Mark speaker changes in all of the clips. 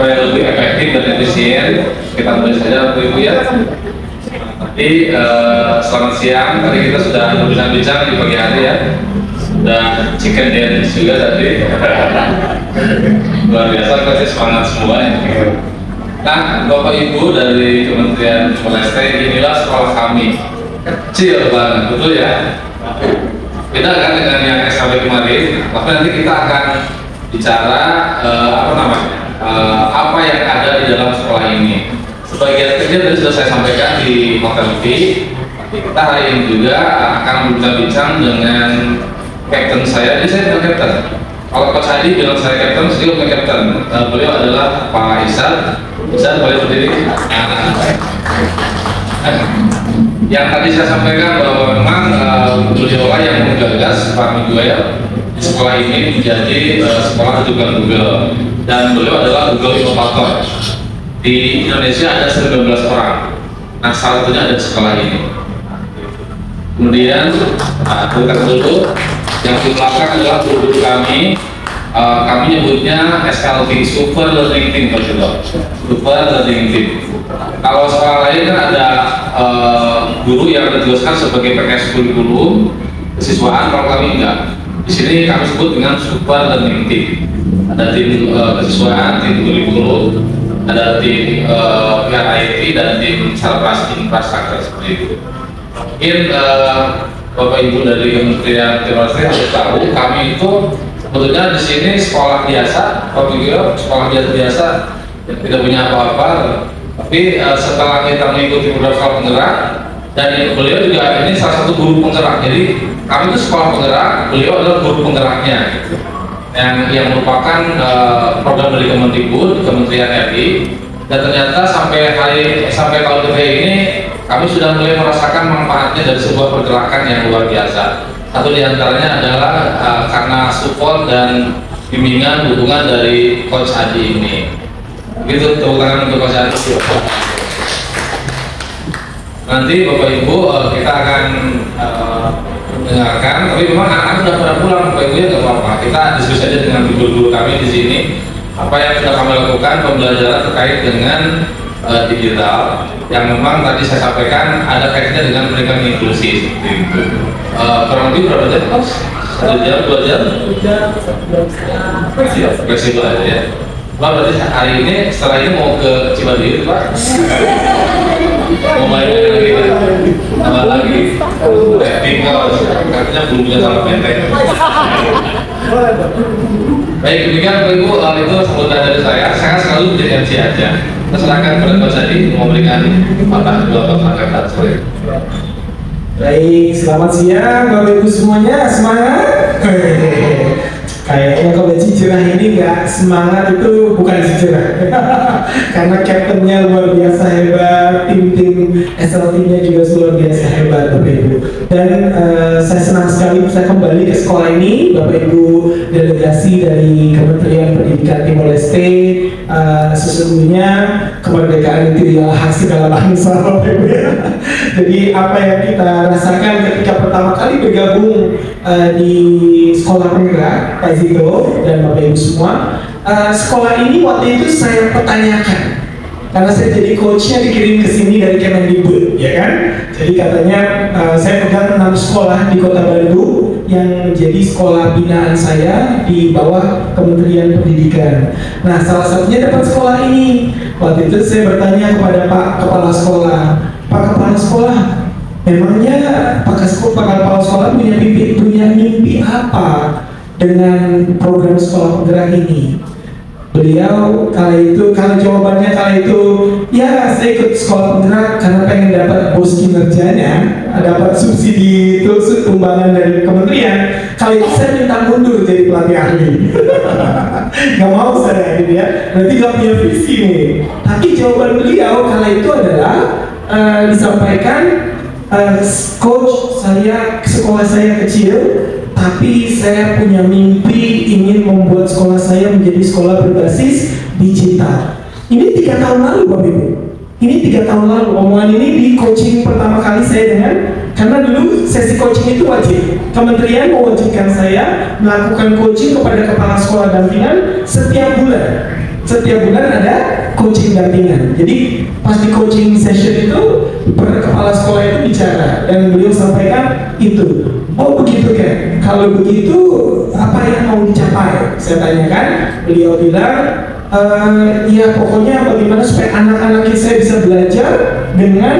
Speaker 1: supaya lebih efektif dan efisien, kita mulai saja Bapak Ibu ya. Tadi selamat siang, tadi kita sudah berbincang-bincang di pagi hari ya. Sudah chicken dance juga tadi. Luar biasa, kita semangat semua ya. Nah, Bapak Ibu dari Kementerian Timor-Leste, inilah sekolah kami. Kecil banget, betul ya? Beda kan dengan yang SKB kemarin, tapi nanti kita akan bicara apa yang ada di dalam sekolah ini. Sebagian kecil tadi sudah saya sampaikan di Hotel V. Kita hari ini juga akan berbincang-bincang dengan Captain saya. Jadi saya bukan Captain. Kalau Coach Hadi bilang saya Captain, saya bukan Captain. Beliau adalah Pak Isan. Isan boleh berdiri. Yang tadi saya sampaikan bahwa memang beliau yang menggagas Pak Miguel di sekolah ini menjadi sekolah rujukan Google, dan beliau adalah Google Innovator. Di Indonesia ada 19 orang. Nah, salah satunya ada di sekolah ini. Kemudian, bukan dulu. Yang di belakang adalah guru kami. Kami nyebutnya SLT, Super Learning Team, Super Learning Team. Kalau sekolah lain kan ada guru yang ditugaskan sebagai PKS kurikulum kesiswaan, kalau kami enggak. Di sini kami sebut dengan Super Learning Team. Ada tim kesiswaan, tim kurikulum, ada tim IT, dan tim infrastruktur seperti itu. Mungkin Bapak Ibu dari Kementerian Timor-Leste harus tahu, kami itu sebetulnya di sini sekolah biasa, Bapak Ibu, sekolah biasa tidak punya apa-apa. Tapi setelah kita mengikuti program sekolah penggerak, dan beliau juga ini salah satu guru penggerak. Jadi kami itu sekolah penggerak, beliau adalah guru penggeraknya, yang merupakan program dari Kemendikbud, Kementerian RI. Dan ternyata sampai tahun ketiga ini kami sudah mulai merasakan manfaatnya dari sebuah pergerakan yang luar biasa. Satu diantaranya adalah karena support dan bimbingan dukungan dari Coach Hadi ini. Begitu, tepuk tangan untuk Coach Hadi. Nanti Bapak Ibu kita akan mendengarkan, tapi memang anak-anak sudah pada pulang, Bapak Ibu ya nggak apa-apa. Kita diskusi saja dengan guru-guru kami di sini. Apa yang sudah kami lakukan pembelajaran terkait dengan digital, yang memang tadi saya sampaikan ada kaitannya dengan pendidikan inklusi seperti itu. Kurang lebih berapa jam, Mas? 1 jam, 2 jam? 2 jam. Fleksibel aja ya. Pak, berarti hari ini setelah ini mau ke Cibaduyut, Pak? Mau main lagi, tambah lagi. Tinggal, katanya belum punya salah pendek. Baik, demikian Bapak Ibu, itu sambutan dari saya. Saya selalu menjadi MC aja. Kita serahkan kepada Coach Hadi memberikan patah dua kata sore.
Speaker 2: Baik, selamat siang Bapak Ibu semuanya, semangat. Kayaknya kalau Cijirah ini nggak semangat itu bukan Cijirah. Karena kaptennya luar biasa hebat, tim-tim SLT-nya juga luar biasa hebat Bapak Ibu. Dan saya senang sekali bisa kembali ke sekolah ini, Bapak Ibu delegasi dari Kementerian Pendidikan Timor-Leste. Sesungguhnya kemerdekaan itu ialah hak segala bangsa Bapak Ibu. Jadi apa yang kita rasakan ketika pertama kali bergabung di sekolah penggerak Pak Zito dan Bapak Ibu semua, sekolah ini waktu itu saya pertanyakan karena saya jadi coachnya dikirim ke sini dari Kemendikbud, ya kan? Jadi katanya saya pegang 6 sekolah di Kota Bandung yang menjadi sekolah binaan saya di bawah Kementerian Pendidikan. Nah, salah satunya dapat sekolah ini. Waktu itu saya bertanya kepada Pak Kepala Sekolah, Pak Kepala Sekolah, memangnya Pak Kepala Sekolah punya mimpi apa dengan program sekolah penggerak ini? Beliau kalau jawabannya kala itu, ya saya ikut sekolah penggerak karena pengen dapat bos kinerjanya, dapat subsidi terus tumbangan dari kementerian. Kali itu saya minta mundur jadi pelatih ahli. Gak mau saya gitu ya, berarti gak punya visi nih. Tapi jawaban beliau kala itu adalah disampaikan, coach, sekolah saya kecil, tapi saya punya mimpi ingin membuat sekolah saya menjadi sekolah berbasis digital. Ini 3 tahun lalu Bapak Ibu. Ini 3 tahun lalu. Omongan ini di coaching pertama kali saya dengan, karena dulu sesi coaching itu wajib. Kementerian mewajibkan saya melakukan coaching kepada kepala sekolah dampingan setiap bulan. Setiap bulan ada coaching dampingan. Jadi pas di coaching session itu kepala sekolah itu bicara dan beliau sampaikan itu. Oh begitu kan? Kalau begitu apa yang mau dicapai? Saya tanyakan, beliau bilang ya pokoknya bagaimana supaya anak-anak saya bisa belajar dengan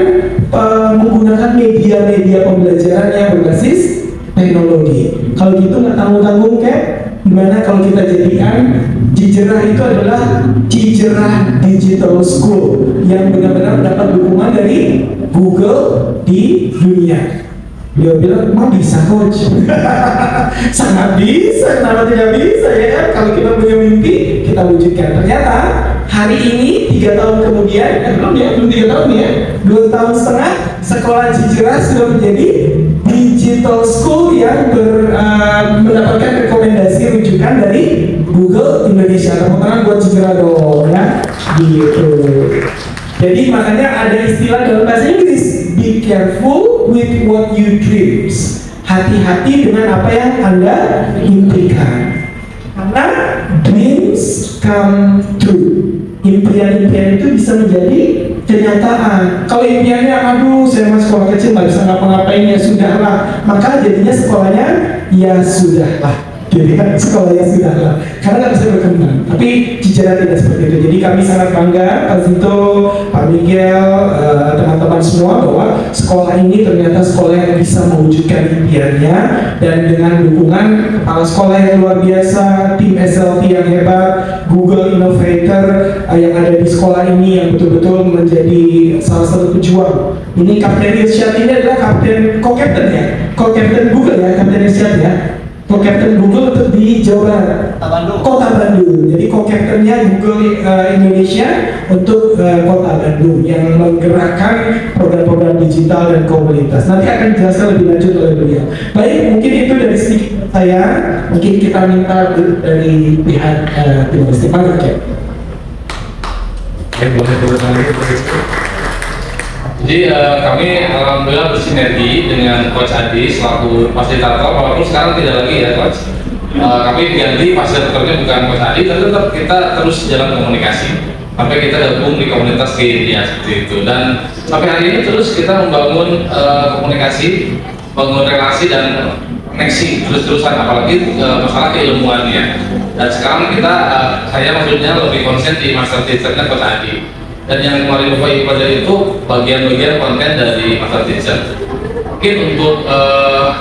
Speaker 2: menggunakan media-media pembelajaran yang berbasis teknologi. Kalau gitu nggak tanggung-tanggung kan? Gimana kalau kita jadikan Cicerah itu adalah Cicerah Digital School yang benar-benar mendapat dukungan dari Google di dunia. Dia bilang, mau bisa coach? Sangat bisa, kenapa tidak bisa ya kan? Kalau kita punya mimpi, kita wujudkan. Ternyata hari ini 3 tahun kemudian, belum 3 tahun ya, 2 tahun setengah, sekolah Cicerah sudah menjadi digital school yang mendapatkan rekomendasi rujukan dari Google Indonesia. Tepuk tangan buat Cicerah dong ya, gitu. Jadi makanya ada istilah dalam bahasa Inggris, be careful with what you dreams. Hati-hati dengan apa yang Anda impikan. Karena dreams come true. Impian-impian itu bisa menjadi kenyataan. Kalau impiannya, aduh saya masih sekolah kecil nggak bisa ngapa-ngapain, ya sudahlah. Maka jadinya sekolahnya ya sudahlah. Jadi kan sekolahnya sudahlah. Karena nggak bisa berkembang. Tapi Cicerah tidak seperti itu. Jadi kami sangat bangga, Pak Zito, Pak Miguel, teman-teman semua bahwa sekolah ini ternyata sekolah yang bisa mewujudkan impiannya, dan dengan dukungan kepala sekolah yang luar biasa, tim SLT yang hebat, Google Innovator yang ada di sekolah ini yang betul-betul menjadi salah satu pejuang. Ini Kapten Irsyad ini adalah kapten, co-captain ya, co-captain Google ya, Kapten Irsyad ya. Co-captain Google untuk di Jawa Barat, Kota Bandung. Jadi co-captainnya Google Indonesia untuk Kota Bandung yang menggerakkan program-program digital dan komunitas. Nanti akan dijelaskan lebih lanjut oleh beliau. Baik, mungkin itu dari sedikit saya. Mungkin kita minta dari pihak tim festival.
Speaker 1: Jadi kami alhamdulillah bersinergi dengan Coach Adi selaku fasilitator, walaupun sekarang tidak lagi ya Coach. Kami diganti fasilitatornya bukan Coach Adi, tapi tetap kita terus jalan komunikasi sampai kita gabung di komunitas GIA seperti itu. Dan sampai hari ini terus kita membangun komunikasi, bangun relasi dan koneksi terus-terusan, apalagi masalah keilmuannya. Dan sekarang kita, saya maksudnya lebih konsen di master teachernya Coach Adi. Dan yang kemarin Bapak Ibu pada itu bagian-bagian konten dari master teacher. Mungkin untuk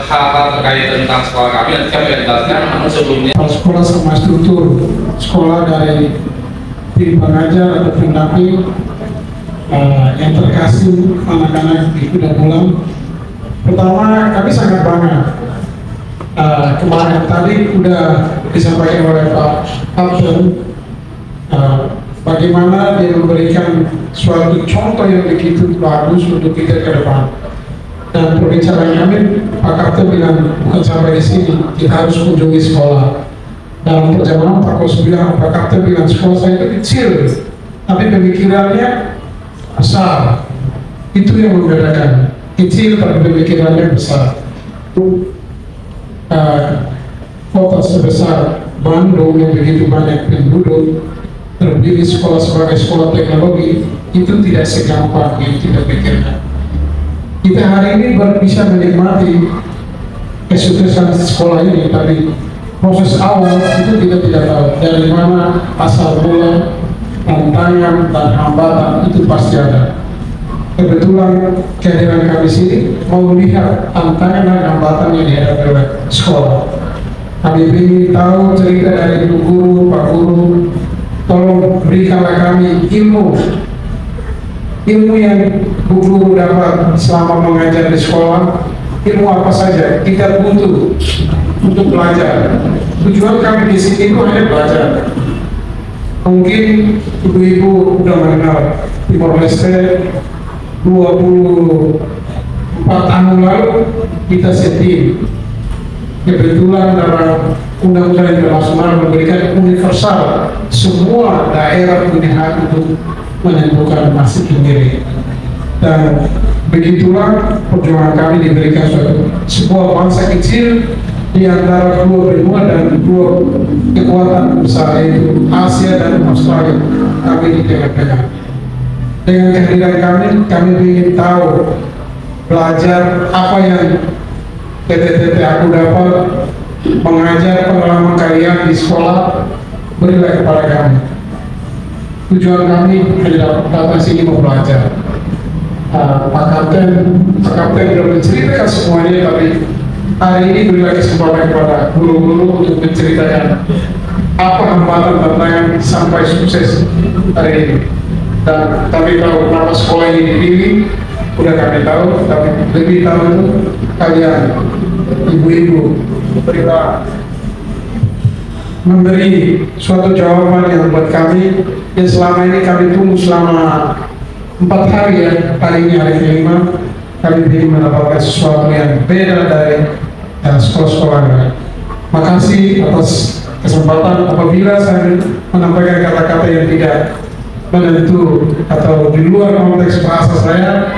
Speaker 1: hal-hal terkait tentang sekolah kami nanti kami akan jelaskan, namun sebelumnya
Speaker 3: sekolah sama struktur sekolah dari tim pengajar atau pendamping yang terkasih anak-anak itu dan pulang. Pertama, kami sangat bangga. Kemarin tadi sudah disampaikan oleh Pak Kapten bagaimana dia memberikan suatu contoh yang begitu bagus untuk kita ke depan. Dan perbicaraan kami, Pak Kapten bilang bukan sampai di sini, kita harus kunjungi sekolah. Dalam perjalanan Pak Kos bilang, Pak Kapten bilang sekolah saya itu kecil, tapi pemikirannya besar. Itu yang membedakan, kecil tapi pemikirannya besar. Kota sebesar Bandung yang begitu banyak penduduk, terdiri sekolah sebagai sekolah teknologi, itu tidak segampang yang kita pikirkan. Kita hari ini baru bisa menikmati kesuksesan sekolah ini, tapi proses awal itu kita tidak tahu dari mana asal mula, tantangan dan hambatan itu pasti ada. Kebetulan kehadiran kami sini mau melihat tantangan dan hambatan yang dihadapi oleh sekolah. Kami ingin tahu cerita dari ibu guru, pak guru. Tolong berikanlah kami ilmu yang bu guru dapat selama mengajar di sekolah. Ilmu apa saja kita butuh untuk belajar. Tujuan kami di sini itu hanya belajar. Mungkin ibu-ibu sudah mengenal Timor Leste 24 tahun lalu kita setim. Kebetulan dalam undang-undang internasional memberikan universal semua daerah punya hak untuk menentukan nasib sendiri. Dan begitulah perjuangan kami diberikan sebuah bangsa kecil di antara dua benua dan dua kekuatan besar, yaitu Asia dan Australia. Kami di tengah-tengah. Dengan kehadiran kami ingin tahu, belajar apa yang TTT aku dapat, mengajar pengalaman kalian di sekolah, berilah kepada kami. Tujuan kami hanya datang sini mau belajar. Pak Kapten sudah menceritakan semuanya, tapi hari ini berilah kesempatan kepada guru-guru untuk menceritakan apa hambatan tantangan sampai sukses hari ini. Dan kami tahu kenapa sekolah ini dipilih, udah kami tahu, tapi lebih tahu itu kalian, ibu-ibu, berilah memberi suatu jawaban yang buat kami yang selama ini kami tunggu selama 4 hari ya. Hari ini hari kelima, kami ingin mendapatkan sesuatu yang beda dari sekolah-sekolah lain. Makasih atas kesempatan. Apabila saya menyampaikan kata-kata yang tidak menentu atau di luar konteks bahasa saya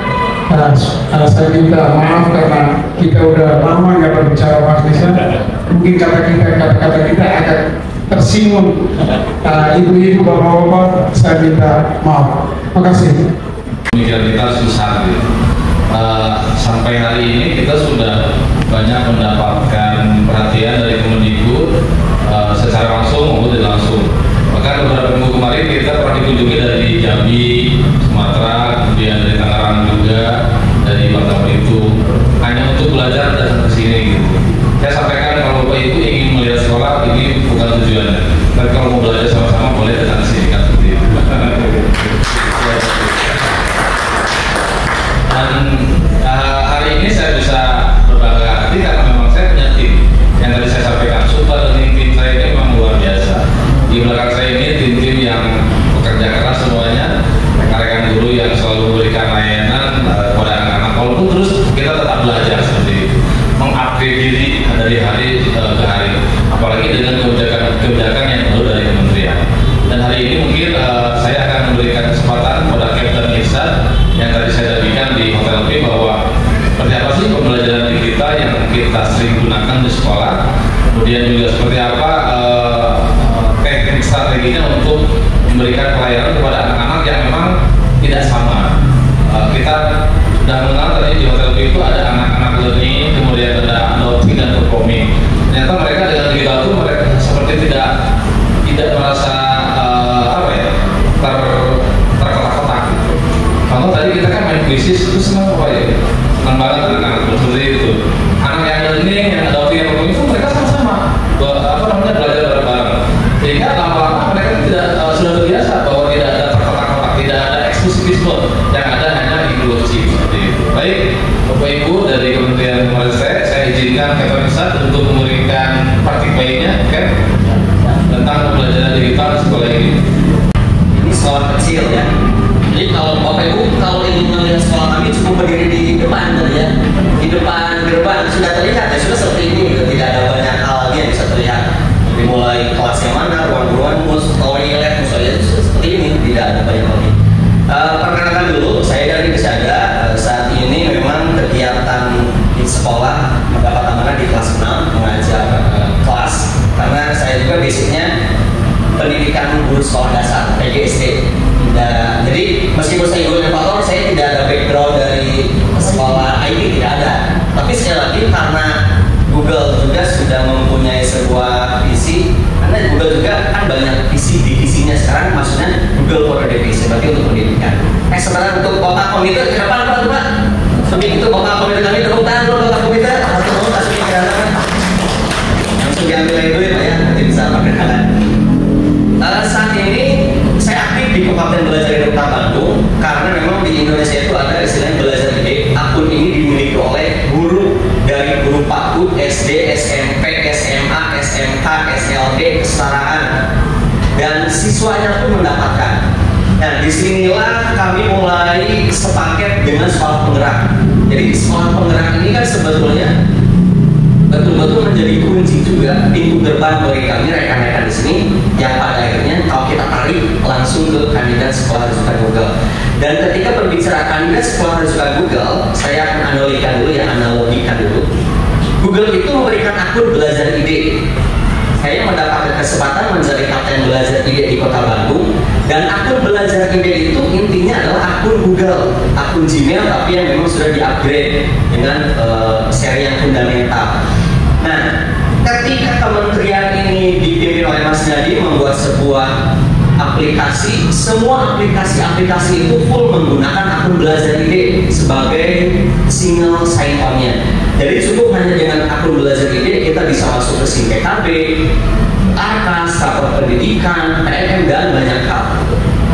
Speaker 3: minta maaf karena kita udah lama nggak berbicara bahasa Indonesia. Mungkin kata-kata kita agak tersinggung. Ibu-ibu, bapak-bapak, saya minta maaf. Makasih.
Speaker 1: Pemikiran kita susah gitu. Sampai hari ini kita sudah banyak mendapatkan perhatian dari Kemendikbud secara langsung maupun tidak langsung. Bahkan beberapa minggu kemarin kita pernah dikunjungi dari Jambi, Sumatera, kemudian dari Tangerang juga, dari Bangka Belitung, hanya untuk belajar datang ke sini gitu. Saya sampaikan kalau Bapak Ibu ingin melihat sekolah, ini bukan tujuannya. Tapi kalau mau belajar sama-sama boleh datang ke sini kan seperti itu. Dan hari ini saya bisa berbangga hati karena memang saya punya tim yang tadi saya sampaikan. Super learning team saya ini memang luar biasa. Di belakang saya ini tim-tim yang bekerja keras semuanya, rekan-rekan guru yang selalu memberikan layanan kepada anak-anak. Walaupun terus kita tetap belajar seperti itu, mengupgrade diri dari hari ke hari, apalagi dengan kebijakan yang baru dari kementerian. Dan hari ini mungkin saya akan memberikan kesempatan kepada Kapten Irsyad yang tadi saya dabikan di Hotel B bahwa seperti apa sih pembelajaran digital yang kita sering gunakan di sekolah, kemudian juga seperti apa teknik strateginya untuk memberikan pelayanan kepada anak-anak yang memang tidak sama. Kita sudah mengenal tadi di Hotel B itu ada anak-anak learning, kemudian ada adulting dan performing. Ternyata mereka dengan digital itu mereka seperti tidak merasa terkotak-kotak gitu. Kalau tadi kita kan main bisnis itu senang apa ya? Senang banget anak-anak seperti itu. Anak yang learning, yang adulting, yang performing itu mereka sama-sama belajar bareng-bareng. Sehingga lama-lama mereka sudah terbiasa bahwa tidak ada terkotak-kotak, tidak ada eksklusivisme, yang ada hanya inklusif seperti itu. Baik, Bapak Ibu dari Kementerian Perindustrian, saya izinkan Kapten Irsyad untuk memberikan praktik baiknya, oke? Tentang pembelajaran digital di sekolah ini.
Speaker 4: Ini sekolah kecil ya. Jadi kalau Bapak Ibu ingin melihat sekolah kami cukup berdiri di depan tadi ya. Di depan gerbang sudah terlihat ya, sudah seperti ini gitu. Tidak ada banyak hal lagi yang bisa terlihat. Dimulai kelas yang mana, ruang-ruang, toilet, musola itu seperti ini, tidak ada banyak lagi. Perkenalkan dulu, saya dari Kesaga. Saat ini memang kegiatan di sekolah mendapat amanah di kelas 6 mengajar kelas, karena saya juga basicnya pendidikan guru sekolah dasar PGSD. Jadi meskipun saya guru elevator, saya tidak ada background dari sekolah IT, tidak ada. Tapi sekali lagi karena Google juga sudah mempunyai sebuah visi, karena Google juga kan banyak visi divisinya sekarang, maksudnya Google for Education, berarti untuk pendidikan. Sebenarnya untuk kota komputer ke depan Pak. Sebelum itu kota komputer kami tepuk tangan dulu kota komputer. Langsung diambil lagi dulu ya Pak ya, nanti bisa perkenalan. Saat ini saya aktif di Kabupaten Belajar di Kota Bandung karena memang di Indonesia itu ada istilahnya belajar ide. Akun ini dimiliki oleh guru dari guru PAUD, SD, SMP, SMA, SMK, SLD, kesetaraan, dan siswanya pun mendapatkan. Nah, disinilah kami mulai sepaket dengan sekolah penggerak. Jadi sekolah penggerak ini kan sebetulnya betul-betul menjadi kunci juga pintu gerbang bagi kami rekan-rekan di sini yang pada akhirnya kalau kita tarik langsung ke kandidat sekolah rujukan Google. Dan ketika berbicara kandidat sekolah rujukan Google, saya akan analogikan dulu. Google itu memberikan akun belajar ide. Saya mendapatkan kesempatan menjadi kapten belajar ide di Kota Bandung, dan akun belajar ide itu intinya adalah akun Google, akun Gmail, tapi yang memang sudah di-upgrade dengan seri yang fundamental. Nah, ketika kementerian ini dipimpin oleh Mas Nadi membuat sebuah aplikasi, semua aplikasi-aplikasi itu full menggunakan akun belajar ide sebagai single sign-on-nya. Jadi cukup hanya dengan akun belajar ide kita bisa masuk ke SIM PKB, AKAS, rapor pendidikan, PNM, dan banyak hal.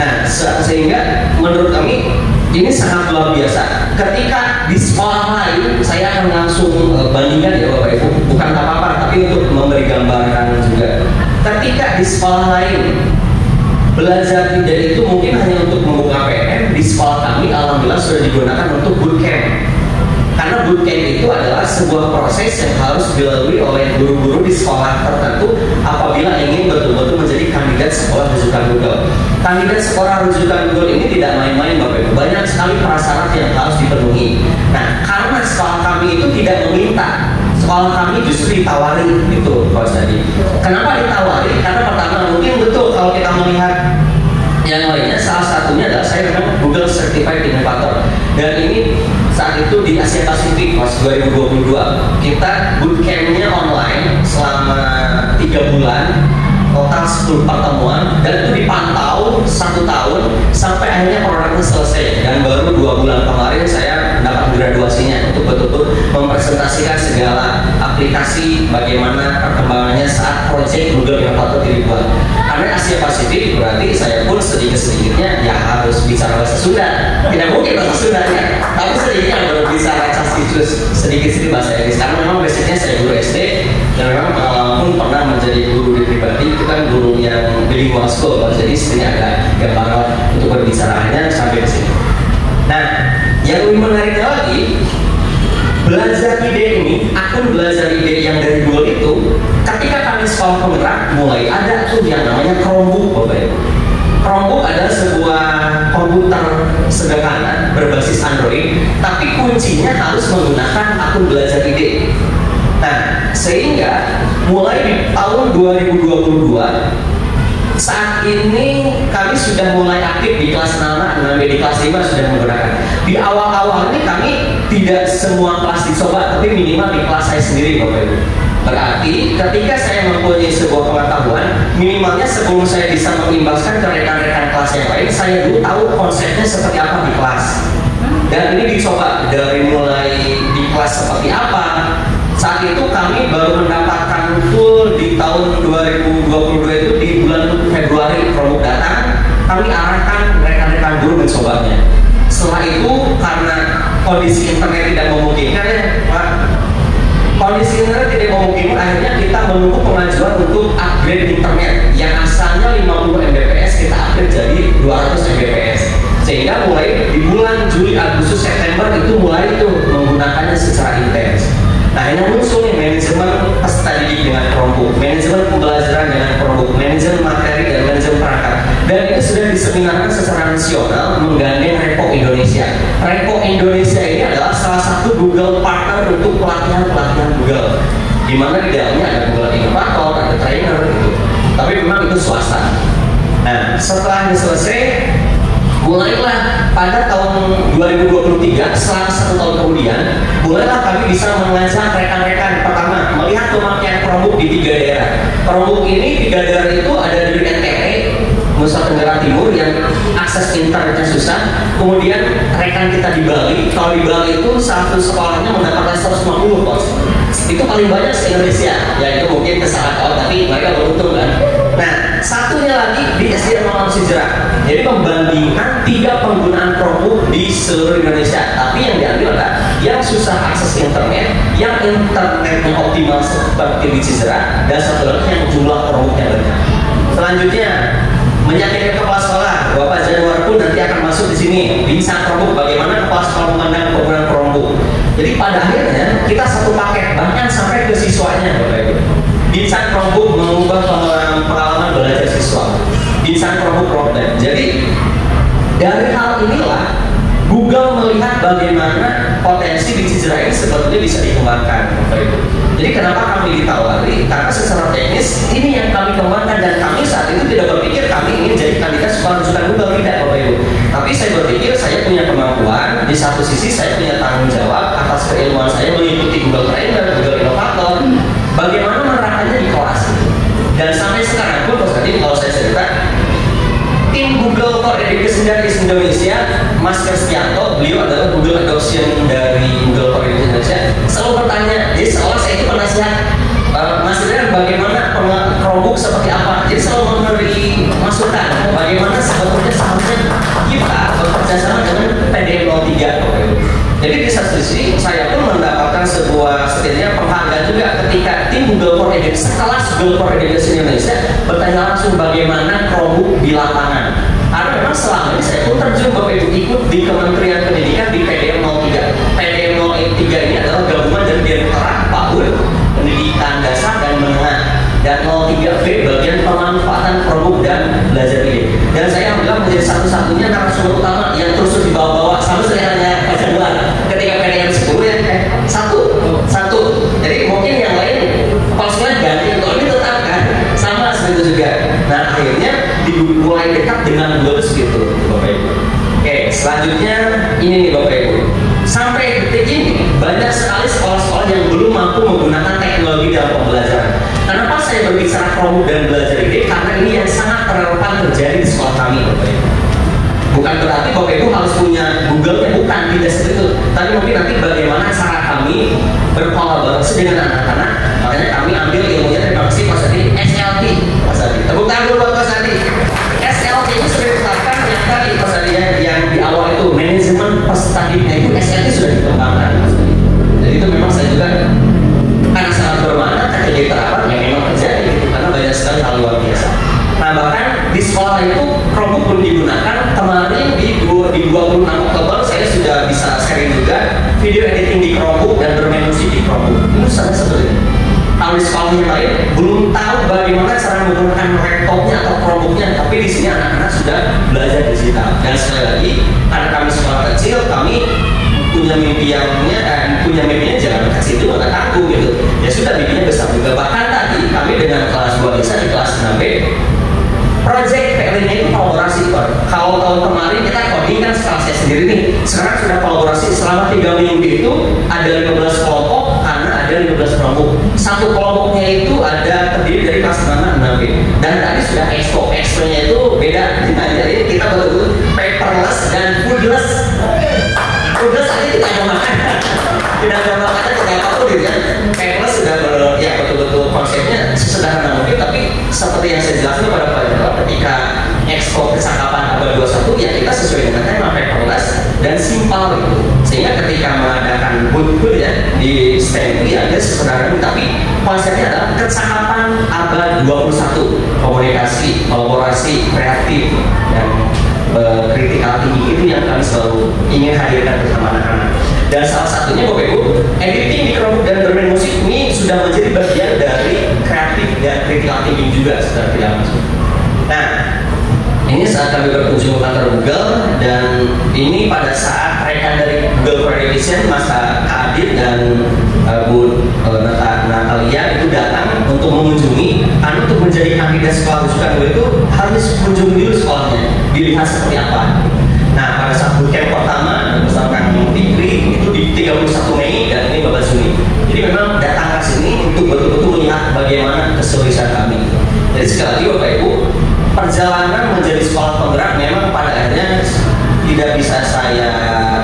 Speaker 4: Nah, sehingga menurut kami ini sangat luar biasa. Ketika di sekolah lain, saya akan langsung bandingkan ya Bapak Ibu, bukan apa-apa, tapi untuk memberi gambaran juga. Ketika di sekolah lain belajar ide itu mungkin hanya untuk membuka PNM, di sekolah kami alhamdulillah sudah digunakan untuk bootcamp. Karena bootcamp itu adalah sebuah proses yang harus dilalui oleh guru-guru di sekolah tertentu apabila ingin betul-betul menjadi kandidat sekolah rujukan Google. Kandidat sekolah rujukan Google ini tidak main-main Bapak Ibu, banyak sekali prasyarat yang harus dipenuhi. Nah, karena sekolah kami itu tidak meminta, sekolah kami justru ditawari itu Coach tadi. Kenapa ditawari? Karena pertama mungkin betul kalau kita melihat yang lainnya, salah satunya adalah saya memang Google Certified Innovator, dan ini saat itu di Asia Pasifik pas 2022 kita bootcampnya online selama 3 bulan, total 10 pertemuan, dan itu dipantau 1 tahun sampai akhirnya produknya selesai, dan baru 2 bulan kemarin saya mendapat graduasinya untuk betul-betul mempresentasikan segala aplikasi bagaimana perkembangannya saat proyek Google Innovator dibuat. Karena Asia Pasifik berarti saya pun sedikit-sedikitnya ya harus bicara bahasa Sunda, tidak mungkin bahasa Sunda ya, tapi sedikitnya berbicara Casticus, sedikit-sedikit bahasa Inggris, karena memang basicnya saya guru SD, dan memang pengalaman pun pernah menjadi guru di pribadi, itu kan guru yang bilingual school, jadi istrinya agak gampang untuk berbicara hanya sampai di sini. Nah, yang lebih menariknya lagi, belajar ide ini, akun belajar ide yang dari Google itu, ketika kami sekolah penggerak mulai ada tuh yang namanya Chromebook Bapak Ibu. Chromebook adalah sebuah komputer sederhana berbasis Android, tapi kuncinya harus menggunakan akun belajar ide. Nah, sehingga mulai di tahun 2022 saat ini kami sudah mulai aktif di kelas 6, di kelas 5 sudah menggunakan. Di awal-awal ini kami tidak semua kelas dicoba, tapi minimal di kelas saya sendiri Bapak Ibu. Berarti ketika saya mempunyai sebuah pengetahuan, minimalnya sebelum saya bisa mengimbaskan ke rekan-rekan kelas yang lain, saya dulu tahu konsepnya seperti apa di kelas. Dan ini dicoba dari mulai di kelas seperti apa. Saat itu kami baru mendapatkan full di tahun 2022 itu di bulan Februari Chromebook datang, kami arahkan rekan-rekan guru mencobanya. Setelah itu karena kondisi internet tidak memungkinkan ya Pak, kondisi internet tidak memungkinkan, akhirnya kita menunggu pengajuan untuk upgrade internet yang asalnya 50 Mbps kita upgrade jadi 200 Mbps, sehingga mulai di bulan Juli, Agustus, September itu mulai itu menggunakannya secara intens. Nah, ini muncul nih manajemen peserta didik dengan Chromebook, manajemen pembelajaran dengan Chromebook, manajemen materi dan manajemen perangkat. Dan itu sudah diseminarkan secara nasional menggandeng Repo Indonesia. Repo Indonesia ini adalah salah satu Google partner untuk pelatihan-pelatihan Google, di mana di dalamnya ada Google Innovator, ada trainer gitu. Tapi memang itu swasta. Nah, setelah ini selesai, mulailah pada tahun 2023, setelah 1 tahun kemudian, mulailah kami bisa mengajak rekan-rekan pertama melihat pemakaian Chromebook di 3 daerah. Chromebook ini 3 daerah itu ada di NTT, Nusa Tenggara Timur yang akses internetnya susah. Kemudian rekan kita di Bali, kalau di Bali itu satu sekolahnya mendapatkan 150 pos. Itu paling banyak se Indonesia. Ya itu mungkin kesalahan tapi mereka beruntung kan. Nah, satunya lagi di SDN Malam Sejarah. Jadi membandingkan 3 penggunaan Chromebook di seluruh Indonesia. Tapi yang diambil adalah yang susah akses internet, yang internetnya optimal seperti di Cicerah, dan satu lagi yang jumlah Chromebooknya banyak. Selanjutnya, meyakinkan kepala sekolah, Bapak Januar pun nanti akan masuk di sini. Bincang Chromebook, bagaimana kepala sekolah memandang penggunaan Chromebook. Jadi pada akhirnya kita satu paket, bahkan sampai ke siswanya Bapak Ibu. Bincang Chromebook mengubah pengalaman belajar siswa. Bincang Chromebook problem. Jadi dari hal inilah Google melihat bagaimana potensi di Cicerah ini sebetulnya bisa dikembangkan Bapak Ibu. Jadi kenapa kami ditawari? Karena secara teknis ini yang kami kembangkan dan kami saat itu tidak berpikir kami ingin jadi kandidat sekolah rujukan Google, tidak Bapak Ibu. Tapi saya berpikir saya punya kemampuan, di satu sisi saya punya tanggung jawab atas keilmuan saya mengikuti Google Trainer, Google Innovator, bagaimana menerapkannya di kelas. Dan sampai sekarang pun kalau saya cerita, tim Google for Education dari Indonesia, Mas Kristianto, beliau adalah Google Adoption dari Google for Education Indonesia, selalu bertanya, jadi seolah saya itu penasihat Mas Ridwan bagaimana Chromebook seperti apa, jadi selalu memberi masukan bagaimana sebetulnya seharusnya kita bekerja sama dengan PDM 03. Jadi di satu sisi saya pun mendapatkan sebuah setidaknya penghargaan juga ketika tim Google for Education sekelas Google for Education Indonesia bertanya langsung bagaimana Chromebook di lapangan. Karena memang selama ini saya pun terjun Bapak Ibu ikut di Kementerian Pendidikan di PDM 03. PDM 03 ini adalah gabungan dari Direktorat PAUD Pendidikan Dasar dan Menengah, dan 03B bagian pemanfaatan Chromebook dan belajar ini. Dan saya alhamdulillah menjadi satu-satunya narasumber utama yang terus dibawa-bawa sama saya hanya kejenuhan ketika PDM 10 ya satu. Jadi mungkin yang lain palsunya ganti, kalau ini tetap kan sama seperti juga. Nah akhirnya dimulai dekat dengan lulus gitu Bapak Ibu. Oke, selanjutnya ini nih Bapak Ibu. Sampai detik ini banyak sekali sekolah-sekolah yang belum mampu menggunakan teknologi dalam pembelajaran. Kenapa saya berbicara Chromebook dan belajar ini? Karena ini yang sangat relevan terjadi di sekolah kami Bapak Ibu. Bukan berarti Bapak Ibu harus punya Google-nya, bukan, tidak seperti itu. Tapi mungkin nanti bagaimana cara kami berkolaborasi dengan anak-anak. Makanya kami ambil ilmunya dari Pak Adi, SLT. Pak Adi, tepuk tangan dulu buat Pak Adi. SLT ini sudah ditetapkan yang tadi Pak Adi yang di awal itu manajemen peserta-didiknya itu SLT sudah dikembangkan. Jadi itu memang saya juga karena sangat bermakna ketika diterapkan yang memang terjadi gitu, karena banyak sekali hal luar biasa. Nah bahkan di sekolah itu Chromebook belum digunakan. Kemarin di 26 Oktober saya sudah bisa sharing juga video editing di Chromebook dan bermain musik di Chromebook. Itu sangat sebenarnya. Kalau di sekolah yang lain belum tahu bagaimana cara menggunakan laptopnya atau Chromebooknya, tapi di sini anak-anak sudah belajar digital. Dan sekali lagi, karena kami sekolah kecil, kami punya mimpinya jangan kecil itu nggak tanggung gitu. Ya sudah mimpinya besar juga. Bahkan tadi kami dengan kelas 2 bisa di kelas 6B. Project PLN-nya itu kolaborasi Pak. Kalau tahun kemarin kita coding kan setelah saya sendiri nih. Sekarang sudah kolaborasi selama 3 minggu itu ada 15 kelompok karena ada 15 kelompok. Satu kelompoknya itu ada terdiri dari kelas 6B. Dan tadi sudah expo-nya itu beda. Jadi kita betul-betul paperless dan foodless. Foodless aja tidak ada makan. Tidak ada makan tidak apa-apa gitu ya. Paperless sudah ya betul-betul konsepnya sesederhana mungkin, tapi seperti yang saya jelaskan pada Pak Jenderal ketika ekspor percakapan abad 21 ya kita sesuai dengan tema paperless dan simpel gitu. Sehingga ketika mengadakan booth ya di stand itu ya ada sesederhana, tapi konsepnya adalah percakapan abad 21, komunikasi, kolaborasi, kreatif dan kritikal tinggi. Itu yang kami selalu ingin hadirkan bersama anak-anak. Dan salah satunya Bapak Ibu, editing di Chromebook dan bermain musik ini sudah menjadi bagian dari kreatif dan critical thinking juga secara tidak langsung. Nah, ini saat kami berkunjung ke kantor Google, dan ini pada saat rekan dari Google for Education, Mas Kak Adit dan Bu Natalia itu datang untuk mengunjungi, karena untuk menjadi kandidat sekolah rujukan Google itu harus kunjungi dulu sekolahnya, dilihat seperti apa. Nah, pada saat bootcamp pertama bersama Kang Fikri itu di 31 Mei dan ini 12 Juni. Jadi memang datang ke sini untuk betul-betul melihat bagaimana keseriusan kami. Jadi sekali lagi Bapak Ibu, perjalanan menjadi sekolah penggerak memang pada akhirnya tidak bisa saya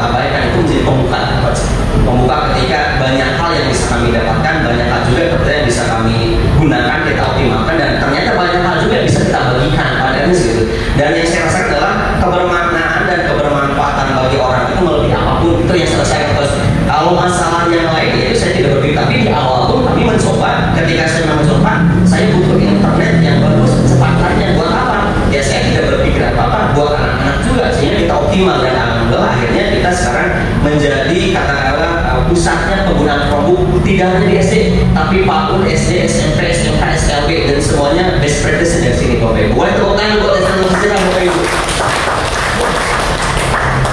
Speaker 4: abaikan, itu menjadi pembuka ketika banyak hal yang bisa kami dapatkan, banyak hal juga yang bisa kami gunakan, kita optimalkan, dan ternyata banyak hal juga yang bisa kita bagikan pada akhirnya gitu. Dan yang saya rasakan adalah kebermaknaan dan kebermanfaatan bagi orang itu melebihi apapun itu yang selesai terus. Kalau masalah yang lain itu saya tidak berpikir, tapi di awal pun kami mencoba. Ketika saya mencoba, saya butuh internet yang bagus, kecepatannya buat apa? Ya saya tidak berpikir apa-apa buat anak-anak juga, sehingga kita optimal. Dan alhamdulillah akhirnya kita sekarang menjadi katakanlah pusatnya penggunaan Chromebook tidak hanya di SD, tapi PAUD, SD, SMP, SMK, SLB dan semuanya best practice dari sini Bapak Ibu. Wah, tepuk tangan buat sejarah Bapak Ibu.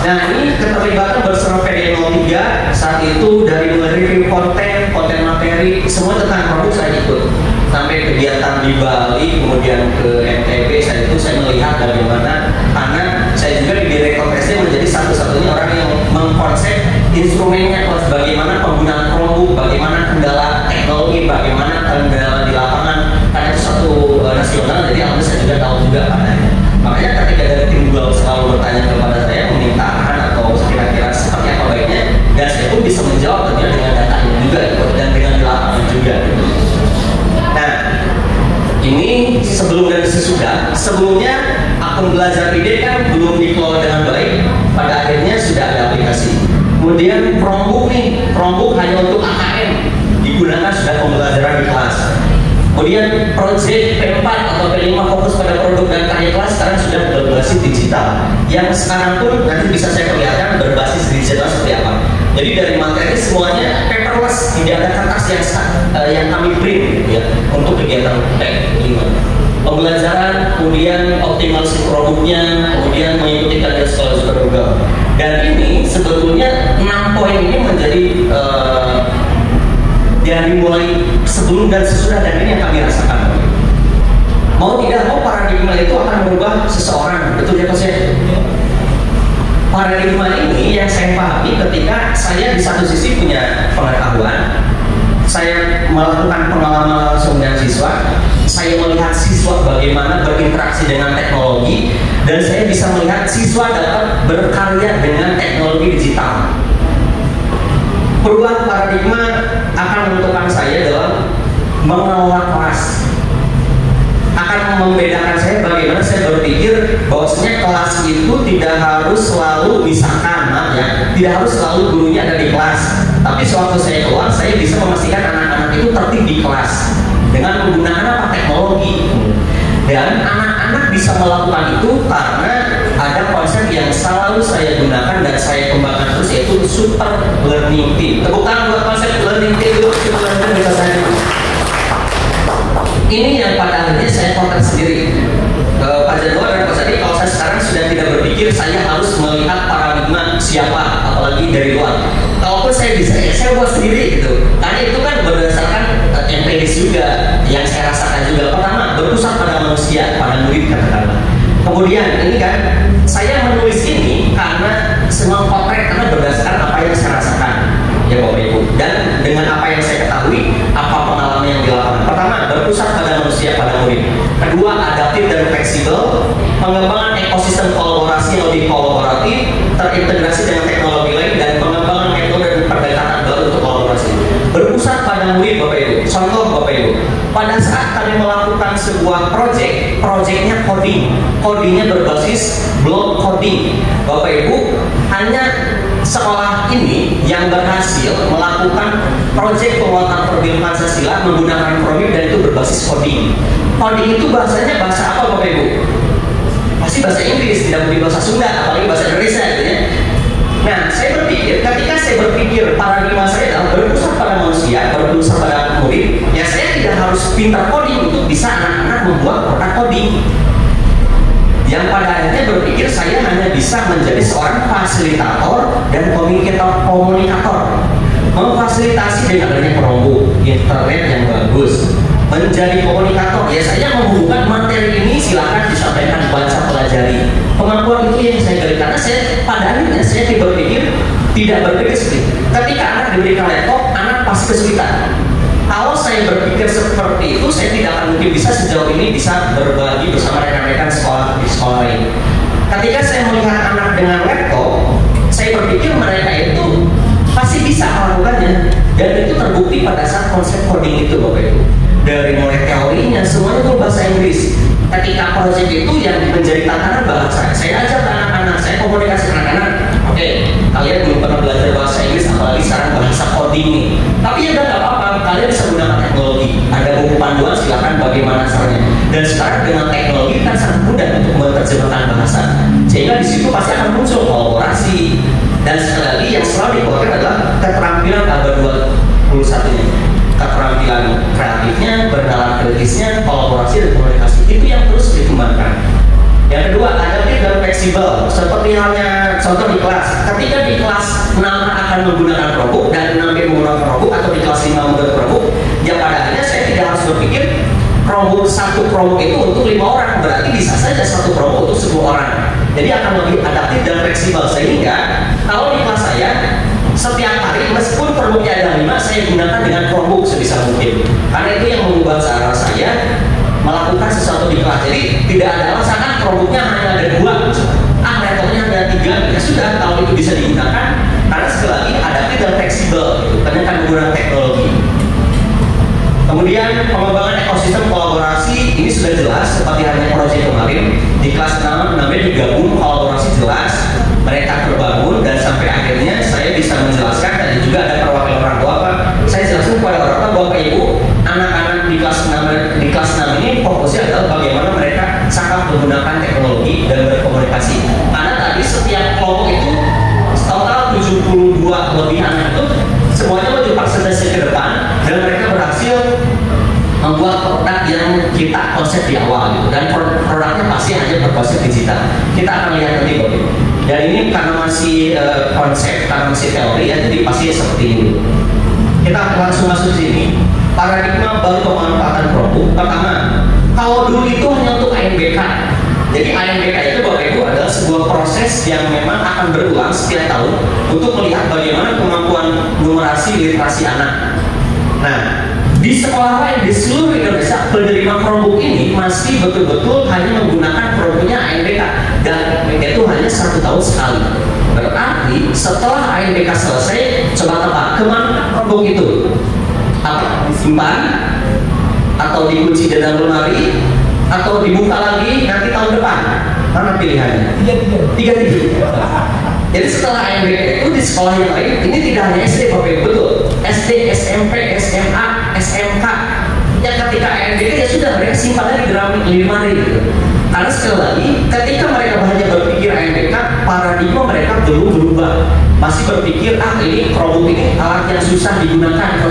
Speaker 4: Nah, ini keterlibatan bersama PDM 03 saat itu dari review konten materi semua tentang produk saya ikut. Sampai kegiatan di Bali, kemudian ke NTB, saya melihat bagaimana, karena saya juga di Direktur SD menjadi satu-satunya orang yang mengkonsep instrumennya, bagaimana penggunaan Chromebook, bagaimana kendala teknologi, bagaimana kendala di lapangan, karena itu satu nasional, jadi alhamdulillah saya juga tahu juga padanya. Makanya ketika dari tim Google selalu bertanya kepada saya, meminta arahan atau kira-kira seperti apa baiknya, dan saya pun bisa menjawab tentunya dengan datanya juga gitu, dan dengan di lapangan juga gitu. Nah, ini sebelum dan sesudah. Sebelumnya akun Belajar ID kan belum dikelola dengan baik, pada akhirnya sudah ada aplikasi. Kemudian Chromebook nih, Chromebook hanya untuk AKM, digunakan sudah pembelajaran di kelas. Kemudian project P4 atau P5 fokus pada produk dan karya kelas sekarang sudah berbasis digital. Yang sekarang pun nanti bisa saya perlihatkan berbasis digital seperti apa. Jadi dari materi semuanya paperless, tidak ada kertas yang kami print gitu ya, untuk kegiatan P5. Pembelajaran, kemudian optimalisasi produknya, kemudian mengikuti kajian sekolah super Google. Dan ini sebetulnya 6 poin ini menjadi dari mulai sebelum dan sesudah, dan ini yang kami rasakan. Mau tidak mau paradigma itu akan merubah seseorang, betul ya Pak Syed? Paradigma ini yang saya pahami ketika saya di satu sisi punya pengetahuan, saya melakukan pengalaman langsung dengan siswa, saya melihat siswa bagaimana berinteraksi dengan teknologi, dan saya bisa melihat siswa dapat berkarya dengan teknologi digital. Perubahan paradigma akan menentukan saya dalam mengelola kelas, akan membedakan saya bagaimana saya berpikir bahwasanya kelas itu tidak harus selalu, misalkan ya, tidak harus selalu gurunya ada di kelas, tapi sewaktu saya keluar saya bisa memastikan anak-anak itu tertib di kelas dengan menggunakan apa, teknologi. Dan anak-anak bisa melakukan itu karena ada konsep yang selalu saya gunakan dan saya kembangkan terus, yaitu super learning team. Tepuk tangan buat konsep learning team itu, super learning bisa saya. Ini yang pada akhirnya saya konten sendiri. Pak Jadwal dan Pak Sadi, kalau saya sekarang sudah tidak berpikir saya harus melihat paradigma siapa, apalagi dari luar. Kalaupun saya bisa, ya saya buat sendiri gitu. Karena itu kan berdasarkan empiris juga, yang saya rasakan juga. Pertama, berpusat pada manusia, pada murid katakanlah. Kemudian ini kan, saya menulis ini karena semua potret, karena berdasarkan apa yang saya rasakan, ya Bapak Ibu. Dan dengan apa yang saya ketahui, apa pengalaman yang dilakukan. Pertama, berpusat pada manusia, pada murid. Kedua, adaptif dan fleksibel, pengembangan ekosistem kolaborasi yang lebih kolaboratif, terintegrasi dengan teknologi lain, dan pengembangan metode dan pendekatan baru untuk kolaborasi. Berpusat pada murid, Bapak Ibu. Contoh Bapak Ibu, pada saat kami melakukan sebuah projectnya codingnya berbasis block coding. Bapak Ibu, hanya sekolah ini yang berhasil melakukan proyek penguatan perbedaan Pancasila menggunakan program, dan itu berbasis coding. Coding itu bahasanya bahasa apa Bapak Ibu? Pasti bahasa Inggris, tidak mungkin bahasa Sunda, apalagi bahasa Indonesia gitu ya. Nah, saya berpikir, ketika saya berpikir paradigma saya adalah berpusat pada manusia, berpusat pada murid, ya saya tidak harus pintar coding untuk bisa anak-anak membuat produk coding. Yang pada akhirnya berpikir saya hanya bisa menjadi seorang fasilitator dan komunikator, memfasilitasi dengan adanya Chromebook, internet yang bagus, menjadi komunikator. Ya saya menghubungkan materi ini, silakan disampaikan, baca, pelajari. Kemampuan itu yang saya beri, karena saya pada akhirnya saya tidak berpikir seperti ketika anak diberikan laptop, anak pasti kesulitan. Kalau saya berpikir seperti itu, saya tidak akan mungkin bisa sejauh ini bisa berbagi bersama rekan-rekan sekolah di sekolah lain. Ketika saya melihat anak dengan laptop, saya berpikir mereka itu pasti bisa melakukannya, dan itu terbukti pada saat konsep coding itu Bapak Ibu. Dari mulai teorinya semuanya itu bahasa Inggris. Ketika proyek itu yang menjadi tantangan bahasa, saya ajak anak-anak, saya komunikasi dengan anak-anak. Oke, kalian belum pernah belajar bahasa Inggris, apalagi sekarang bahasa coding nih. Tapi ya udah nggak apa-apa, kalian bisa menggunakan teknologi. Ada buku panduan, silakan bagaimana caranya. Dan sekarang dengan teknologi kan sangat mudah untuk menerjemahkan bahasa. Sehingga di situ pasti akan muncul kolaborasi. Dan sekali lagi yang selalu dikeluarkan adalah keterampilan abad 21-nya. Keterampilan kreatifnya, bernalar kritisnya, kolaborasi dan komunikasi, itu yang terus dikembangkan. Yang kedua, adaptif dan fleksibel. Seperti halnya contoh di kelas, ketika di kelas 6 akan menggunakan Chromebook dan 6B menggunakan Chromebook, atau di kelas 5 menggunakan Chromebook, harus berpikir satu Chromebook itu untuk 5 orang, berarti bisa saja satu Chromebook untuk 10 orang. Jadi akan lebih adaptif dan fleksibel, sehingga kalau di kelas saya setiap hari meskipun Chromebooknya ada 5, saya gunakan dengan Chromebook sebisa mungkin, karena itu yang mengubah cara saya melakukan sesuatu di kelas. Jadi tidak ada alasan Chromebooknya hanya ada 2, laptopnya ada 3, ya sudah, kalau itu bisa digunakan, karena sekali lagi adaptif dan fleksibel gitu, karena kan menggunakan teknologi. Kemudian pengembangan ekosistem kolaborasi ini sudah jelas seperti halnya proyek kemarin di kelas 6 namanya digabung kolaborasi jelas, mereka terbangun dan sampai akhirnya saya bisa menjelaskan, dan juga ada perwakilan orang tua Pak, saya jelaskan kepada orang tua Bapak Ibu, anak-anak di kelas 6 ini fokusnya adalah bagaimana mereka sangat menggunakan teknologi dan berkomunikasi, karena tadi setiap kelompok itu total 72 lebih anak itu semuanya menuju presentasi ke depan, dan mereka berhasil membuat produk yang kita konsep di awal gitu. Dan produknya pasti hanya berkonsep digital. Kita akan lihat nanti Bapak. Dan ini karena masih konsep, karena masih teori ya, jadi pasti seperti ini. Kita langsung masuk sini. Paradigma baru pemanfaatan Chromebook. Pertama, kalau dulu itu hanya untuk ANBK. Jadi ANBK itu Bapak Ibu adalah sebuah proses yang memang akan berulang setiap tahun untuk melihat bagaimana kemampuan numerasi literasi anak. Nah, di sekolah lain di seluruh Indonesia penerima Chromebook ini masih betul-betul hanya menggunakan Chromebooknya ANBK, dan itu hanya 1 tahun sekali. Berarti setelah ANBK selesai, coba tebak kemana Chromebook itu? Apa? Disimpan? Atau dikunci di dalam lemari? Atau dibuka lagi nanti tahun depan? Mana pilihannya? Tiga. Jadi setelah ANBK itu di sekolah yang lain, ini tidak hanya SD Bapak Ibu, betul, SD, SMP, SMA, SMK, yang ketika ANBK ya sudah mereka simpannya di dalam lemari gitu. Karena sekali lagi ketika mereka hanya berpikir ANBK, paradigma mereka belum berubah, masih berpikir ini Chromebook ini alat yang susah digunakan,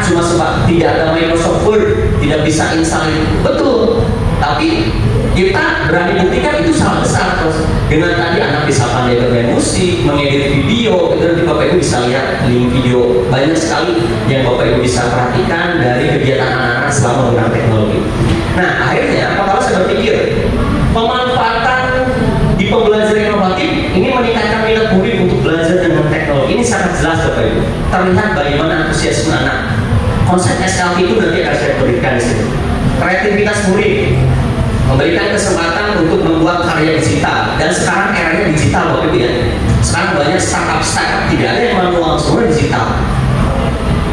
Speaker 4: cuma sebab tidak ada Microsoft Word, tidak bisa install. Betul, tapi kita berani buktikan itu sangat besar. Terus dengan tadi anak bisa pandai bermain musik, mengedit video, itu nanti Bapak Ibu bisa lihat link video banyak sekali yang Bapak Ibu bisa perhatikan dari kegiatan anak-anak selama menggunakan teknologi. Nah akhirnya kalau saya berpikir pemanfaatan di pembelajaran inovatif ini meningkatkan minat murid untuk belajar dengan teknologi, ini sangat jelas Bapak Ibu, terlihat bagaimana antusiasme anak. Konsep SLT itu nanti akan saya berikan di sini. Kreativitas murid, memberikan kesempatan untuk membuat karya digital, dan sekarang eranya digital Bapak Ibu ya. Sekarang banyak startup tidak ada yang manual, semua digital.